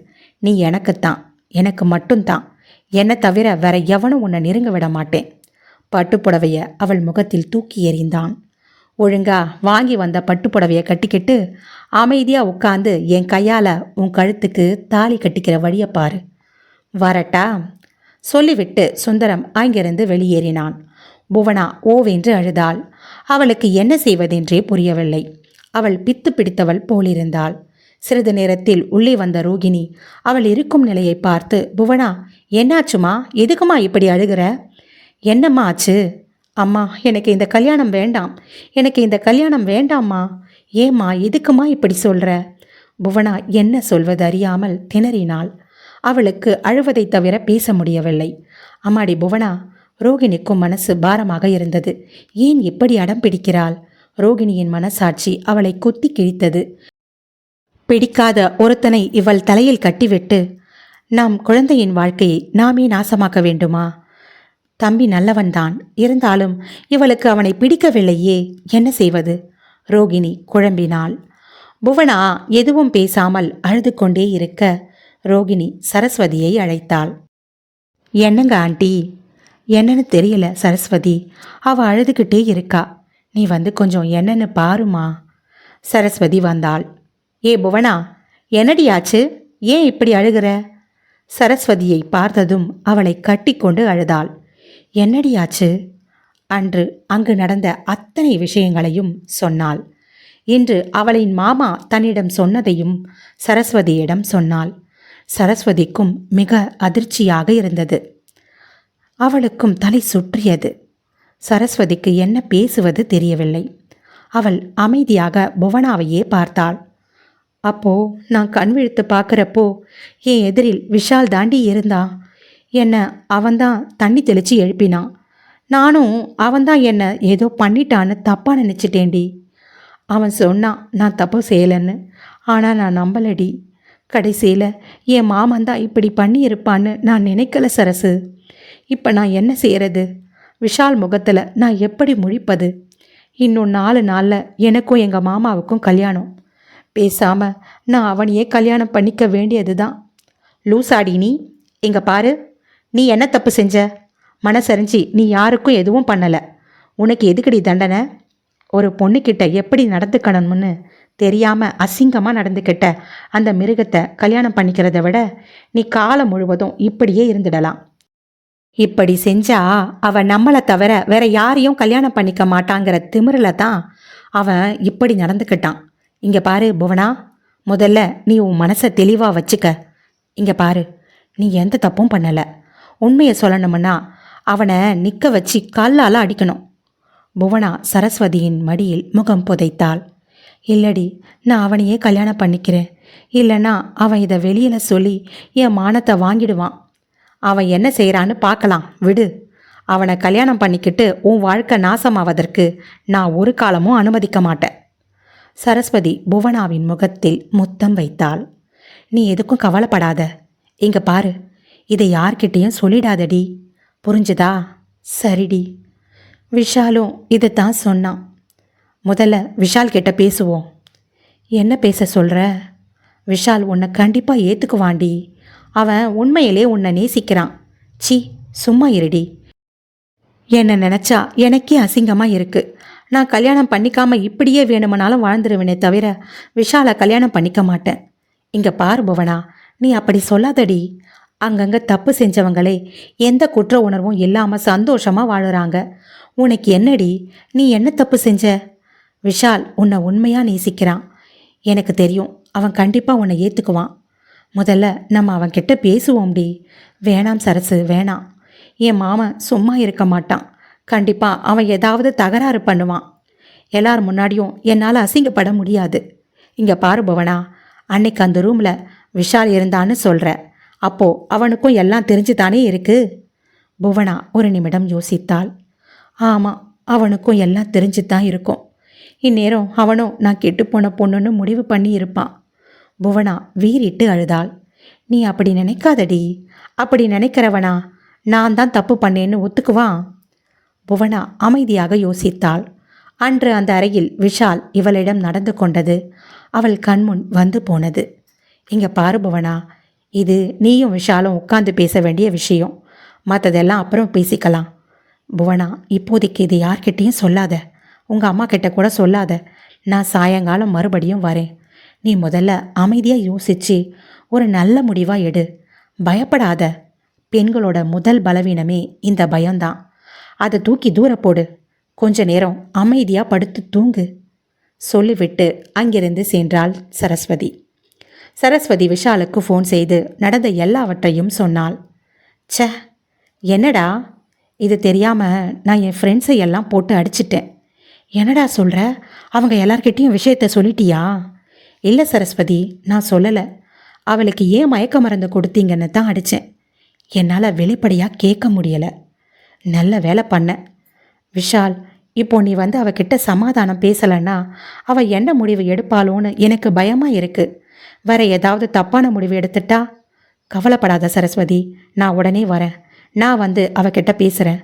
நீ எனக்குத்தான், எனக்கு மட்டும்தான். என்னை தவிர வேற எவனும் உன்னை நெருங்க விட மாட்டேன். பட்டுப்புடவைய அவள் முகத்தில் தூக்கி எறிந்தான். ஒழுங்கா வாங்கி வந்த பட்டுப்புடவையை கட்டிக்கிட்டு அமைதியாக உட்காந்து என் கையால் உன் கழுத்துக்கு தாலி கட்டிக்கிற வழியை பாரு. வரட்டா? சொல்லிவிட்டு சுந்தரம் அங்கிருந்து வெளியேறினான். புவனா ஓவென்று அழுதாள். அவளுக்கு என்ன செய்வதென்றே புரியவில்லை. அவள் பித்து பிடித்தவள் போலிருந்தாள். சிறிது நேரத்தில் உள்ளே வந்த ரோகிணி அவள் இருக்கும் நிலையை பார்த்து, புவனா என்னாச்சுமா? எதுக்குமா இப்படி அழுகிற? என்னம்மா ஆச்சு? அம்மா, எனக்கு இந்த கல்யாணம் வேண்டாம், எனக்கு இந்த கல்யாணம் வேண்டாம்மா. ஏம்மா, எதுக்குமா இப்படி சொல்கிற? புவனா என்ன சொல்வது அறியாமல் திணறினாள். அவளுக்கு அழுவதை தவிர பேச முடியவில்லை. அம்மாடி புவனா, ரோகிணிக்கும் மனசு பாரமாக இருந்தது. ஏன் இப்படி அடம் பிடிக்கிறாள்? ரோகிணியின் மனசாட்சி அவளை கொத்தி கிழித்தது. பிடிக்காத ஒருத்தனை இவள் தலையில் கட்டிவிட்டு நாம் குழந்தையின் வாழ்க்கையை நாமே நாசமாக்க வேண்டுமா? தம்பி நல்லவன்தான், இருந்தாலும் இவளுக்கு அவனை பிடிக்கவில்லையே, என்ன செய்வது? ரோகிணி குழம்பினாள். புவனா எதுவும் பேசாமல் அழுது கொண்டே இருக்க ரோகிணி சரஸ்வதியை அழைத்தாள். என்னங்க ஆண்டி? என்னன்னு தெரியல சரஸ்வதி, அவள் அழுதுகிட்டே இருக்கா. நீ வந்து கொஞ்சம் என்னன்னு பாருமா. சரஸ்வதி வந்தாள். ஏ புவனா, என்னடியாச்சு? ஏன் இப்படி அழுகிற? சரஸ்வதியை பார்த்ததும் அவளை கட்டி கொண்டு அழுதாள். என்னடியாச்சு? அன்று அங்கு நடந்த அத்தனை விஷயங்களையும் சொன்னாள். இன்று அவளின் மாமா தன்னிடம் சொன்னதையும் சரஸ்வதியிடம் சொன்னாள். சரஸ்வதிக்கும் மிக அதிர்ச்சியாக இருந்தது. அவளுக்கும் தலை சுற்றியது. சரஸ்வதிக்கு என்ன பேசுவது தெரியவில்லை. அவள் அமைதியாக புவனாவையே பார்த்தாள். அப்போ நான் கண் விழித்து பார்க்குறப்போ என் எதிரில் விஷால் தாண்டி இருந்தான். என்னை அவன்தான் தண்ணி தெளித்து எழுப்பினான். நானும் அவன்தான் என்னை ஏதோ பண்ணிட்டான்னு தப்பாக நினச்சிட்டேன்டி. அவன் சொன்னான் நான் தப்பு செய்யலைன்னு. ஆனால் நான் நம்பலடி. கடைசியில் என் மாமன்தான் இப்படி பண்ணியிருப்பான்னு நான் நினைக்கல சரசு. இப்போ நான் என்ன செய்கிறது? விஷால் முகத்தில் நான் எப்படி முழிப்பது? இன்னும் 4 நாளில் எனக்கும் எங்கள் மாமாவுக்கும் கல்யாணம். பேசாமல் நான் அவனையே கல்யாணம் பண்ணிக்க வேண்டியது தான். லூசாடி நீ? இங்கே பாரு, நீ என்ன தப்பு செஞ்ச? மனசறிஞ்சி நீ யாருக்கும் எதுவும் பண்ணலை. உனக்கு எதுக்கடி தண்டனை? ஒரு பொண்ணுக்கிட்ட எப்படி நடந்துக்கணும்னு தெரியாமல் அசிங்கமாக நடந்துக்கிட்ட அந்த மிருகத்தை கல்யாணம் பண்ணிக்கிறத விட நீ காலம் முழுவதும் இப்படியே இருந்துடலாம். இப்படி செஞ்சா அவன் நம்மளை தவிர வேற யாரையும் கல்யாணம் பண்ணிக்க மாட்டாங்கிற திமிரில் தான் அவன் இப்படி நடந்துக்கிட்டான். இங்கே பாரு புவனா, முதல்ல நீ உன் மனசை தெளிவாக வச்சுக்க. இங்கே பாரு, நீ எந்த தப்பும் பண்ணலை. உண்மையை சொல்லணும்னா அவனை நிற்க வச்சு கல்லால் அடிக்கணும். புவனா சரஸ்வதியின் மடியில் முகம் புதைத்தாள். இல்லடி, நான் அவனையே கல்யாணம் பண்ணிக்கிறேன். இல்லைன்னா அவன் இதை வெளியில் சொல்லி என் மானத்தை வாங்கிடுவான். அவன் என்ன செய்கிறான்னு பார்க்கலாம், விடு. அவனை கல்யாணம் பண்ணிக்கிட்டு உன் வாழ்க்கை நாசமாவதற்கு நான் ஒரு காலமும் அனுமதிக்க மாட்டேன். சரஸ்வதி புவனாவின் முகத்தில் முத்தம் வைத்தாள். நீ எதுக்கும் கவலைப்படாத. இங்க பாரு, இதை யார்கிட்டேயும் சொல்லிடாதடி, புரிஞ்சுதா? சரிடி. விஷாலும் இதைத்தான் சொன்னான். முதல்ல விஷால் கிட்ட பேசுவோம். என்ன பேச சொல்கிற? விஷால் உன்னை கண்டிப்பாக ஏற்றுக்குவாண்டி. அவன் உண்மையிலே உன்னை நேசிக்கிறான். சி, சும்மா இருடி. என்னை நினச்சா எனக்கே அசிங்கமாக இருக்குது. நான் கல்யாணம் பண்ணிக்காம இப்படியே வேணுமானாலும் வாழ்ந்துருவேனே தவிர விஷாலை கல்யாணம் பண்ணிக்க மாட்டேன். இங்கே பார் புவனா, நீ அப்படி சொல்லாதடி. அங்கங்கே தப்பு செஞ்சவங்களே எந்த குற்ற உணர்வும் இல்லாமல் சந்தோஷமாக வாழுறாங்க. உனக்கு என்னடி? நீ என்ன தப்பு செஞ்ச? விஷால் உன்னை உண்மையாக நேசிக்கிறான். எனக்கு தெரியும், அவன் கண்டிப்பாக உன்னை ஏற்றுக்குவான். முதல்ல நம்ம அவன்கிட்ட பேசுவோம்டி. வேணாம் சரசு, வேணாம். என் மாமன் சும்மா இருக்க மாட்டான். கண்டிப்பாக அவன் ஏதாவது தகராறு பண்ணுவான். எல்லார் முன்னாடியும் என்னால் அசிங்கப்பட முடியாது. இங்கே பாரு புவனா, அன்னைக்கு அந்த ரூமில் விஷால் இருந்தான்னு சொல்கிற. அப்போது அவனுக்கும் எல்லாம் தெரிஞ்சு தானே இருக்கு. புவனா ஒரு நிமிடம் யோசித்தாள். ஆமாம், அவனுக்கும் எல்லாம் தெரிஞ்சு தான் இருக்கும். இந்நேரம் அவனும் நான் கெட்டுப்போன பொண்ணுன்னு முடிவு பண்ணி இருப்பான். புவனா வீறிட்டு அழுதாள். நீ அப்படி நினைக்காதடி. அப்படி நினைக்கிறவனா நான் தான் தப்பு பண்ணேன்னு ஒத்துக்குவான்? புவனா அமைதியாக யோசித்தாள். அன்று அந்த அறையில் விஷால் இவளிடம் நடந்து கொண்டது அவள் கண்முன் வந்து போனது. இங்கே பாரு புவனா, இது நீயும் விஷாலும் உட்கார்ந்து பேச வேண்டிய விஷயம். மற்றதெல்லாம் அப்புறம் பேசிக்கலாம். புவனா, இப்போதைக்கு இது யார்கிட்டையும் சொல்லாத. உங்கள் அம்மா கிட்ட கூட சொல்லாத. நான் சாயங்காலம் மறுபடியும் வரேன். நீ முதல்ல அமைதியாக யோசிச்சு ஒரு நல்ல முடிவாக எடு. பயப்படாத. பெண்களோட முதல் பலவீனமே இந்த பயம்தான். அதை தூக்கி தூர போடு. கொஞ்ச நேரம் அமைதியாக படுத்து தூங்கு சொல்லிவிட்டு அங்கிருந்து சென்றாள் சரஸ்வதி. சரஸ்வதி விஷாலுக்கு ஃபோன் செய்து நடந்த எல்லாவற்றையும் சொன்னாள். ச்சே, என்னடா இது? தெரியாமல் நான் என் ஃப்ரெண்ட்ஸை எல்லாம் போட்டு அடிச்சிட்டேன். என்னடா சொல்கிற? அவங்க எல்லார்கிட்டேயும் விஷயத்த சொல்லிட்டியா? இல்லை சரஸ்வதி, நான் சொல்லலை. அவளுக்கு ஏன் மயக்க மருந்து கொடுத்தீங்கன்னு தான் அடித்தேன். என்னால் வெளிப்படையாக கேட்க முடியலை. நல்ல வேலை பண்ண. விஷால், இப்போ நீ வந்து அவகிட்ட சமாதானம் பேசலைன்னா அவள் என்ன முடிவு எடுப்பாளோன்னு எனக்கு பயமாக இருக்குது. வேற ஏதாவது தப்பான முடிவு எடுத்துட்டா? கவலைப்படாத சரஸ்வதி, நான் உடனே வரேன். நான் வந்து அவகிட்ட பேசுகிறேன்.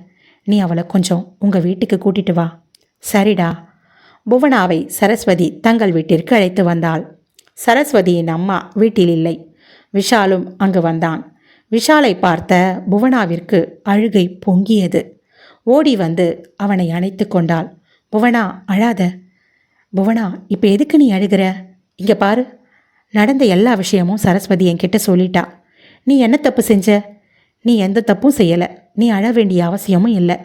நீ அவளை கொஞ்சம் உங்கள் வீட்டுக்கு கூட்டிட்டு வா. சரிடா. புவனாவை சரஸ்வதி தங்கள் வீட்டிற்கு அழைத்து வந்தாள். சரஸ்வதியின் அம்மா வீட்டில் இல்லை. விஷாலும் அங்கு வந்தான். விஷாலை பார்த்த புவனாவிற்கு அழுகை பொங்கியது. ஓடி வந்து அவனை அணைத்து கொண்டாள். புவனா, அழாத. புவனா, இப்போ எதுக்கு நீ அழுகிற? இங்கே பாரு, நடந்த எல்லா விஷயமும் சரஸ்வதி என்கிட்ட சொல்லிட்டா. நீ என்ன தப்பு செஞ்ச? நீ எந்த தப்பும் செய்யலை. நீ அழ வேண்டிய அவசியமும் இல்லை.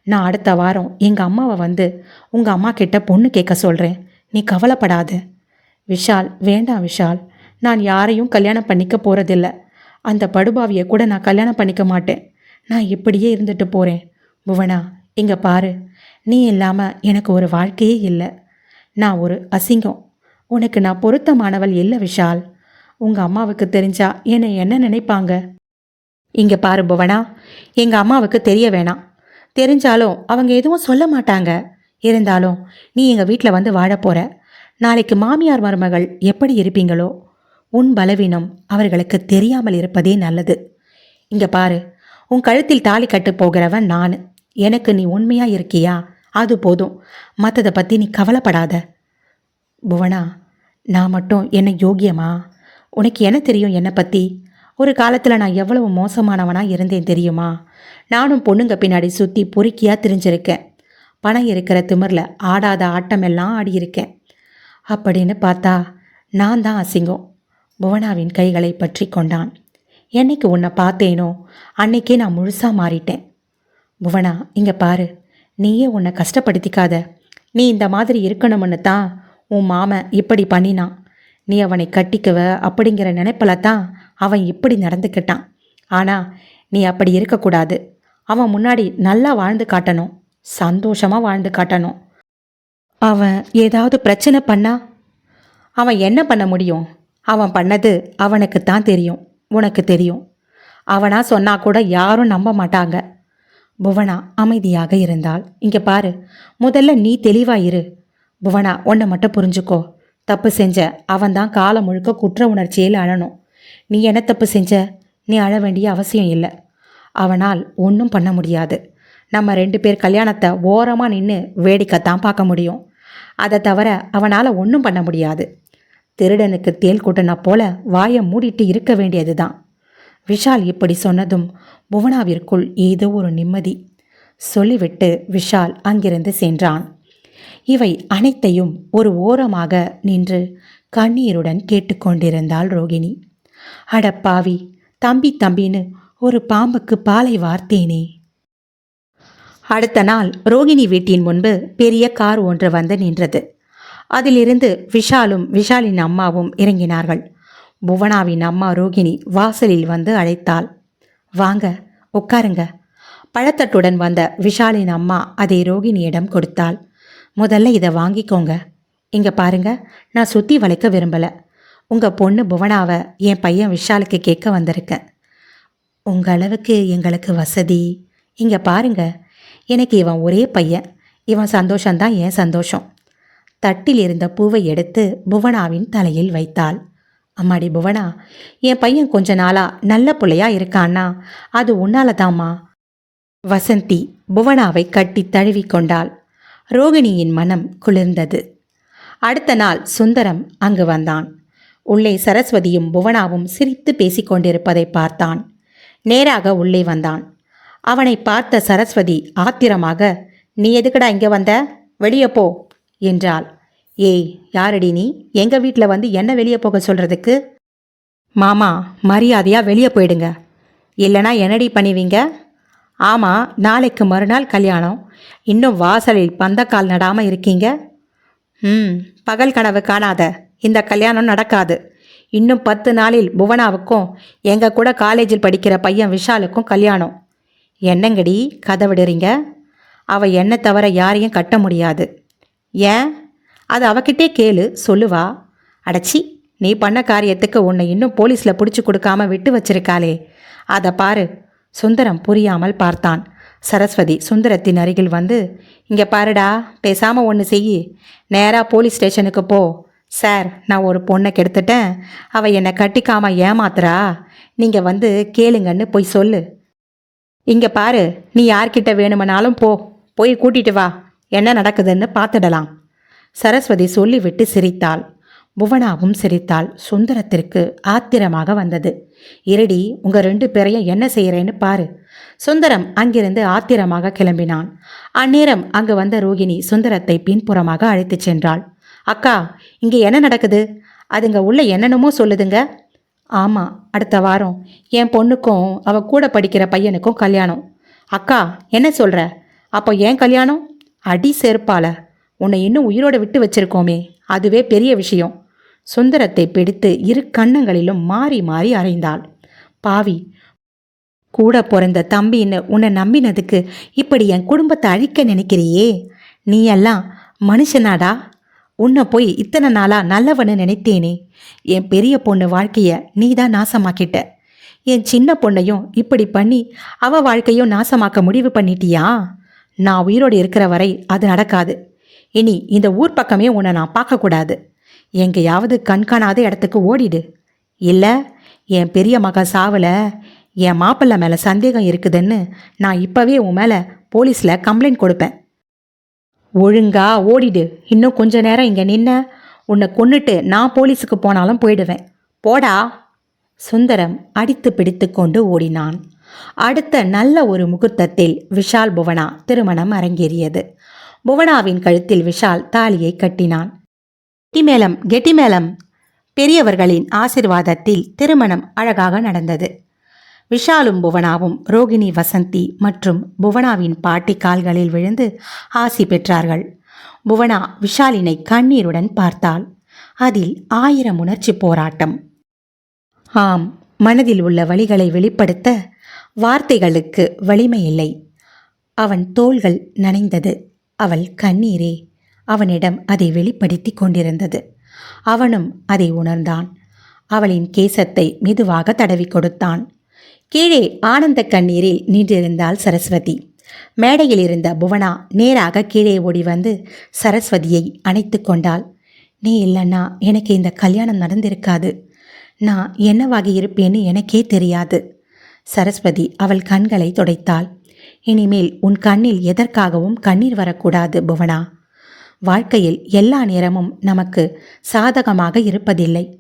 நான் அடுத்த வாரம் எங்கள் அம்மாவை வந்து உங்கள் அம்மா கிட்ட பொண்ணு கேட்க சொல்கிறேன். நீ கவலைப்படாத. விஷால், வேண்டாம் விஷால். நான் யாரையும் கல்யாணம் பண்ணிக்க போகிறதில்ல. அந்த படுபாவியை கூட நான் கல்யாணம் பண்ணிக்க மாட்டேன். நான் இப்படியே இருந்துட்டு போகிறேன். புவனா, இங்கே பாரு, நீ இல்லாமல் எனக்கு ஒரு வாழ்க்கையே இல்லை. நான் ஒரு அசிங்கம். உனக்கு நான் பொருத்தமானவள் இல்லை விஷால். உங்கள் அம்மாவுக்கு தெரிஞ்சா என்னை என்ன நினைப்பாங்க? இங்கே பாரு புவனா, எங்கள் அம்மாவுக்கு தெரிய வேணாம். தெரிஞ்சாலும் அவங்க எதுவும் சொல்ல மாட்டாங்க. இருந்தாலும் நீ எங்கள் வீட்டில் வந்து வாழ போகிற. நாளைக்கு மாமியார் மருமகள் எப்படி இருப்பீங்களோ, உன் பலவீனம் அவர்களுக்கு தெரியாமல் இருப்பதே நல்லது. இங்கே பாரு, உன் கழுத்தில் தாலி கட்டு போகிறவன் நான். எனக்கு நீ உண்மையாக இருக்கியா? அது போதும். மற்றதை பற்றி நீ கவலைப்படாத. புவனா, நான் மட்டும் என்ன யோகியமா? உனக்கு என்ன தெரியும் என்னை பற்றி? ஒரு காலத்தில் நான் எவ்வளவு மோசமானவனாக இருந்தேன் தெரியுமா? நானும் பொண்ணுங்க பின்னாடி சுற்றி பொறுக்கியாக திரிஞ்சிருக்கேன். பணம் இருக்கிற திமிரில் ஆடாத ஆட்டமெல்லாம் ஆடியிருக்கேன். அப்படின்னு பார்த்தா நான் தான் அசிங்கம். புவனாவின் கைகளை பற்றி கொண்டான். என்னைக்கு உன்னை பார்த்தேனோ அன்னைக்கே நான் முழுசாக மாறிட்டேன். புவனா, இங்கே பாரு, நீயே உன்னை கஷ்டப்படுத்திக்காத. நீ இந்த மாதிரி இருக்கணும்னு தான் உன் மாமன் இப்படி பண்ணினான். நீ அவனை கட்டிக்குவ அப்படிங்கிற நினைப்பில் தான் அவன் இப்படி நடந்துக்கிட்டான். ஆனால் நீ அப்படி இருக்கக்கூடாது. அவன் முன்னாடி நல்லா வாழ்ந்து காட்டணும். சந்தோஷமாக வாழ்ந்து காட்டணும். அவன் ஏதாவது பிரச்சனை பண்ணா அவன் என்ன பண்ண முடியும்? அவன் பண்ணது அவனுக்கு தான் தெரியும். உனக்கு தெரியும். அவனா சொன்னா கூட யாரும் நம்ப மாட்டாங்க. புவனா அமைதியாக இருந்தாள். இங்கே பாரு, முதல்ல நீ தெளிவாயிரு. புவனா, ஒன்றை மட்டும் புரிஞ்சுக்கோ. தப்பு செஞ்ச அவன்தான் காலம் முழுக்க குற்ற உணர்ச்சியில் அழணும். நீ என்ன தப்பு செஞ்ச? நீ அழ வேண்டிய அவசியம் இல்லை. அவனால் ஒன்றும் பண்ண முடியாது. நம்ம 2 பேர் கல்யாணத்தை ஓரமாக நின்று வேடிக்கைத்தான் பார்க்க முடியும். அதை தவிர அவனால் ஒன்றும் பண்ண முடியாது. திருடனுக்கு தேள் கூட்டினா போல வாயை மூடிட்டு இருக்க வேண்டியது தான். விஷால் இப்படி சொன்னதும் புவனாவிற்குள் ஏதோ ஒரு நிம்மதி. சொல்லிவிட்டு விஷால் அங்கிருந்து சென்றான். இவை அனைத்தையும் ஒரு ஓரமாக நின்று கண்ணீருடன் கேட்டுக்கொண்டிருந்தாள் ரோகிணி. அடப்பாவி, தம்பி தம்பின்னு ஒரு பாம்புக்கு பாலை வார்த்தேனே. அடுத்த நாள் ரோகிணி வீட்டின் முன்பு பெரிய கார் ஒன்று வந்து நின்றது. அதிலிருந்து விஷாலும் விஷாலின் அம்மாவும் இறங்கினார்கள். புவனாவின் அம்மா ரோகிணி வாசலில் வந்து அழைத்தாள். வாங்க, உட்காருங்க. பழத்தட்டுடன் வந்த விஷாலின் அம்மா அதை ரோகிணியிடம் கொடுத்தாள். முதல்ல இதை வாங்கிக்கோங்க. இங்கே பாருங்க, நான் சுற்றி வளைக்க விரும்பலை. உங்கள் பொண்ணு புவனாவை என் பையன் விஷாலுக்கு கேட்க வந்திருக்கேன். உங்கள் அளவுக்கு எங்களுக்கு வசதி. இங்கே பாருங்க, எனக்கு இவன் ஒரே பையன். இவன் சந்தோஷந்தான் என் சந்தோஷம். தட்டில் இருந்த பூவை எடுத்து புவனாவின் தலையில் வைத்தாள். அம்மாடி புவனா, என் பையன் கொஞ்ச நாளா நல்ல பிள்ளையா இருக்கான்னா அது உன்னால தாம்மா. வசந்தி புவனாவை கட்டி தழுவி கொண்டாள். ரோகிணியின் மனம் குளிர்ந்தது. அடுத்த நாள் சுந்தரம் அங்கு வந்தான். உள்ளே சரஸ்வதியும் புவனாவும் சிரித்து பேசிக்கொண்டிருப்பதை பார்த்தான். நேராக உள்ளே வந்தான். அவனை பார்த்த சரஸ்வதி ஆத்திரமாக, நீ எதுக்குடா இங்கே வந்த? வெளியே போ என்றாள். ஏய், யாரடி நீ? எங்கள் வீட்டில் வந்து என்ன வெளியே போக சொல்கிறதுக்கு? மாமா, மரியாதையாக வெளியே போயிடுங்க. இல்லைனா என்னடி பண்ணுவீங்க? ஆமாம், நாளைக்கு மறுநாள் கல்யாணம். இன்னும் வாசலில் பந்தக்கால் நடாமல் இருக்கீங்க. பகல் கனவு காணாத. இந்த கல்யாணம் நடக்காது. இன்னும் 10 நாளில் புவனாவுக்கும் எங்கள் கூட காலேஜில் படிக்கிற பையன் விஷாலுக்கும் கல்யாணம். என்னங்கடி கதை விடுறீங்க? அவள் என்ன தவிர யாரையும் கட்ட முடியாது. ஏன்? அது அவகிட்டே கேளு, சொல்லுவா. அடச்சி, நீ பண்ண காரியத்துக்கு உன்னை இன்னும் போலீஸில் பிடிச்சி கொடுக்காம விட்டு வச்சிருக்காளே, அதை பாரு. சுந்தரம் புரியாமல் பார்த்தான். சரஸ்வதி சுந்தரத்தின் அருகில் வந்து, இங்கே பாருடா, பேசாமல் ஒன்று செய்யி. நேராக போலீஸ் ஸ்டேஷனுக்கு போ. சார், நான் ஒரு பொண்ணை கெடுத்துட்டேன். அவள் என்னை கட்டிக்காமல் ஏமாத்துறா. நீங்கள் வந்து கேளுங்கன்னு போய் சொல்லு. இங்கே பாரு, நீ யார்கிட்ட வேணுமனாலும் போ. போய் கூட்டிட்டு வா. என்ன நடக்குதுன்னு பார்த்துடலாம். சரஸ்வதி சொல்லிவிட்டு சிரித்தாள். புவனாவும் சிரித்தாள். சுந்தரத்திற்கு ஆத்திரமாக வந்தது. இருடி, உங்கள் 2 பேரையும் என்ன செய்கிறேன்னு பாரு. சுந்தரம் அங்கிருந்து ஆத்திரமாக கிளம்பினான். அந்நேரம் அங்கு வந்த ரோகிணி சுந்தரத்தை பின்புறமாக அழைத்துச் சென்றாள். அக்கா, இங்கே என்ன நடக்குது? அதுங்க உள்ள என்னென்னமோ சொல்லுதுங்க. ஆமாம், அடுத்த வாரம் என் பொண்ணுக்கும் அவள் கூட படிக்கிற பையனுக்கும் கல்யாணம். அக்கா, என்ன சொல்கிற? அப்போ ஏன் கல்யாணம்? அடி செருப்பால, உன்னை இன்னும் உயிரோடு விட்டு வச்சிருக்கோமே, அதுவே பெரிய விஷயம். சுந்தரத்தை பிடித்து 2 கன்னங்களிலும் மாறி மாறி அறைந்தாள். பாவி, கூட பிறந்த தம்பின்னு உன்னை நம்பினதுக்கு இப்படி என் குடும்பத்தை அழிக்க நினைக்கிறியே? நீ எல்லாம் மனுஷனாடா? உன்னை போய் இத்தனை நாளாக நல்லவன்னு நினைத்தேனே. என் பெரிய பொண்ணு வாழ்க்கையை நீ தான் நாசமாக்கிட்ட. என் சின்ன பொண்ணையும் இப்படி பண்ணி அவள் வாழ்க்கையும் நாசமாக்க முடிவு பண்ணிட்டியா? நான் உயிரோடு இருக்கிற வரை அது நடக்காது. இனி இந்த ஊர் பக்கமே உன்னை நான் பார்க்கக்கூடாது. எங்கேயாவது கண்காணாத இடத்துக்கு ஓடிடு. இல்லை, என் பெரிய மக சாவில் என் மாப்பிள்ளை மேலே சந்தேகம் இருக்குதுன்னு நான் இப்போவே உன் மேலே போலீஸில் கம்ப்ளைண்ட் கொடுப்பேன். ஒழுங்கா ஓடிடு. இன்னும் கொஞ்ச நேரம் இங்கே நின்ன உன்னை கொன்னுட்டு நான் போலீஸுக்கு போனாலும் போயிடுவேன். போடா. சுந்தரம் அடித்து பிடித்து கொண்டு ஓடினான். அடுத்த நல்ல ஒரு முகூர்த்தத்தில் விஷால் புவனா திருமணம் அரங்கேறியது. புவனாவின் கழுத்தில் விஷால் தாலியை கட்டினான். கெட்டிமேளம் கெட்டிமேளம். பெரியவர்களின் ஆசிர்வாதத்தில் திருமணம் அழகாக நடந்தது. விஷாலும் புவனாவும் ரோகிணி, வசந்தி மற்றும் புவனாவின் பாட்டி கால்களில் விழுந்து ஆசி பெற்றார்கள். புவனா விஷாலினை கண்ணீருடன் பார்த்தாள். அதில் 1000 உணர்ச்சி போராட்டம். ஆம், மனதில் உள்ள வலிகளை வெளிப்படுத்த வார்த்தைகளுக்கு வலிமை இல்லை. அவன் தோள்கள் நனைந்தது. அவள் கண்ணீரே அவனிடம் அதை வெளிப்படுத்தி கொண்டிருந்தது. அவனும் அதை உணர்ந்தான். அவளின் கேசத்தை மெதுவாக தடவி கொடுத்தான். கீழே ஆனந்த கண்ணீரில் நின்றிருந்தாள் சரஸ்வதி. மேடையில் இருந்த புவனா நேராக கீழே ஓடி வந்து சரஸ்வதியை அணைத்து கொண்டாள். நீ இல்லைன்னா எனக்கு இந்த கல்யாணம் நடந்திருக்காது. நான் என்னவாகி இருப்பேன்னு எனக்கே தெரியாது. சரஸ்வதி அவள் கண்களை துடைத்தாள். இனிமேல் உன் கண்ணில் எதற்காகவும் கண்ணீர் வரக்கூடாது புவனா. வாழ்க்கையில் எல்லா நேரமும் நமக்கு சாதகமாக இருப்பதில்லை.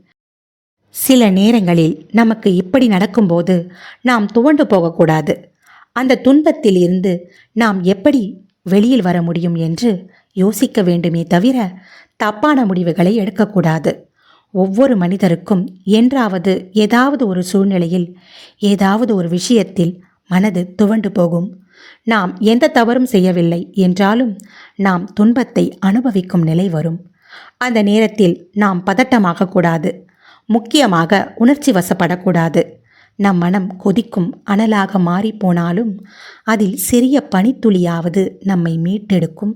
சில நேரங்களில் நமக்கு இப்படி நடக்கும்போது நாம் துவண்டு போகக்கூடாது. அந்த துன்பத்தில் இருந்து நாம் எப்படி வெளியில் வர முடியும் என்று யோசிக்க வேண்டுமே தவிர தப்பான முடிவுகளை எடுக்கக்கூடாது. ஒவ்வொரு மனிதருக்கும் என்றாவது ஏதாவது ஒரு சூழ்நிலையில் ஏதாவது ஒரு விஷயத்தில் மனது துவண்டு போகும். நாம் எந்த தவறும் செய்யவில்லை என்றாலும் நாம் துன்பத்தை அனுபவிக்கும் நிலை வரும். அந்த நேரத்தில் நாம் பதட்டமாகக்கூடாது. முக்கியமாக உணர்ச்சி வசப்படக்கூடாது. நம் மனம் கொதிக்கும் அனலாக மாறிப்போனாலும் அதில் சிறிய பனித்துளியாவது நம்மை மீட்டெடுக்கும்.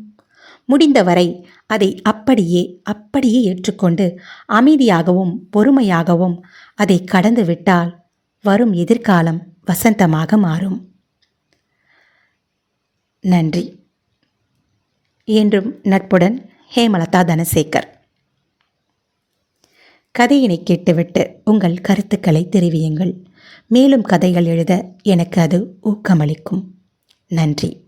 முடிந்தவரை அதை அப்படியே ஏற்றுக்கொண்டு அமைதியாகவும் பொறுமையாகவும் அதை கடந்து விட்டால் வரும் எதிர்காலம் வசந்தமாக மாறும். நன்றி. என்றும் நட்புடன் ஹேமலதா தனசேகர். கதையினை கேட்டுவிட்டு உங்கள் கருத்துக்களை தெரிவியுங்கள். மேலும் கதைகள் எழுத எனக்கு அது ஊக்கமளிக்கும். நன்றி.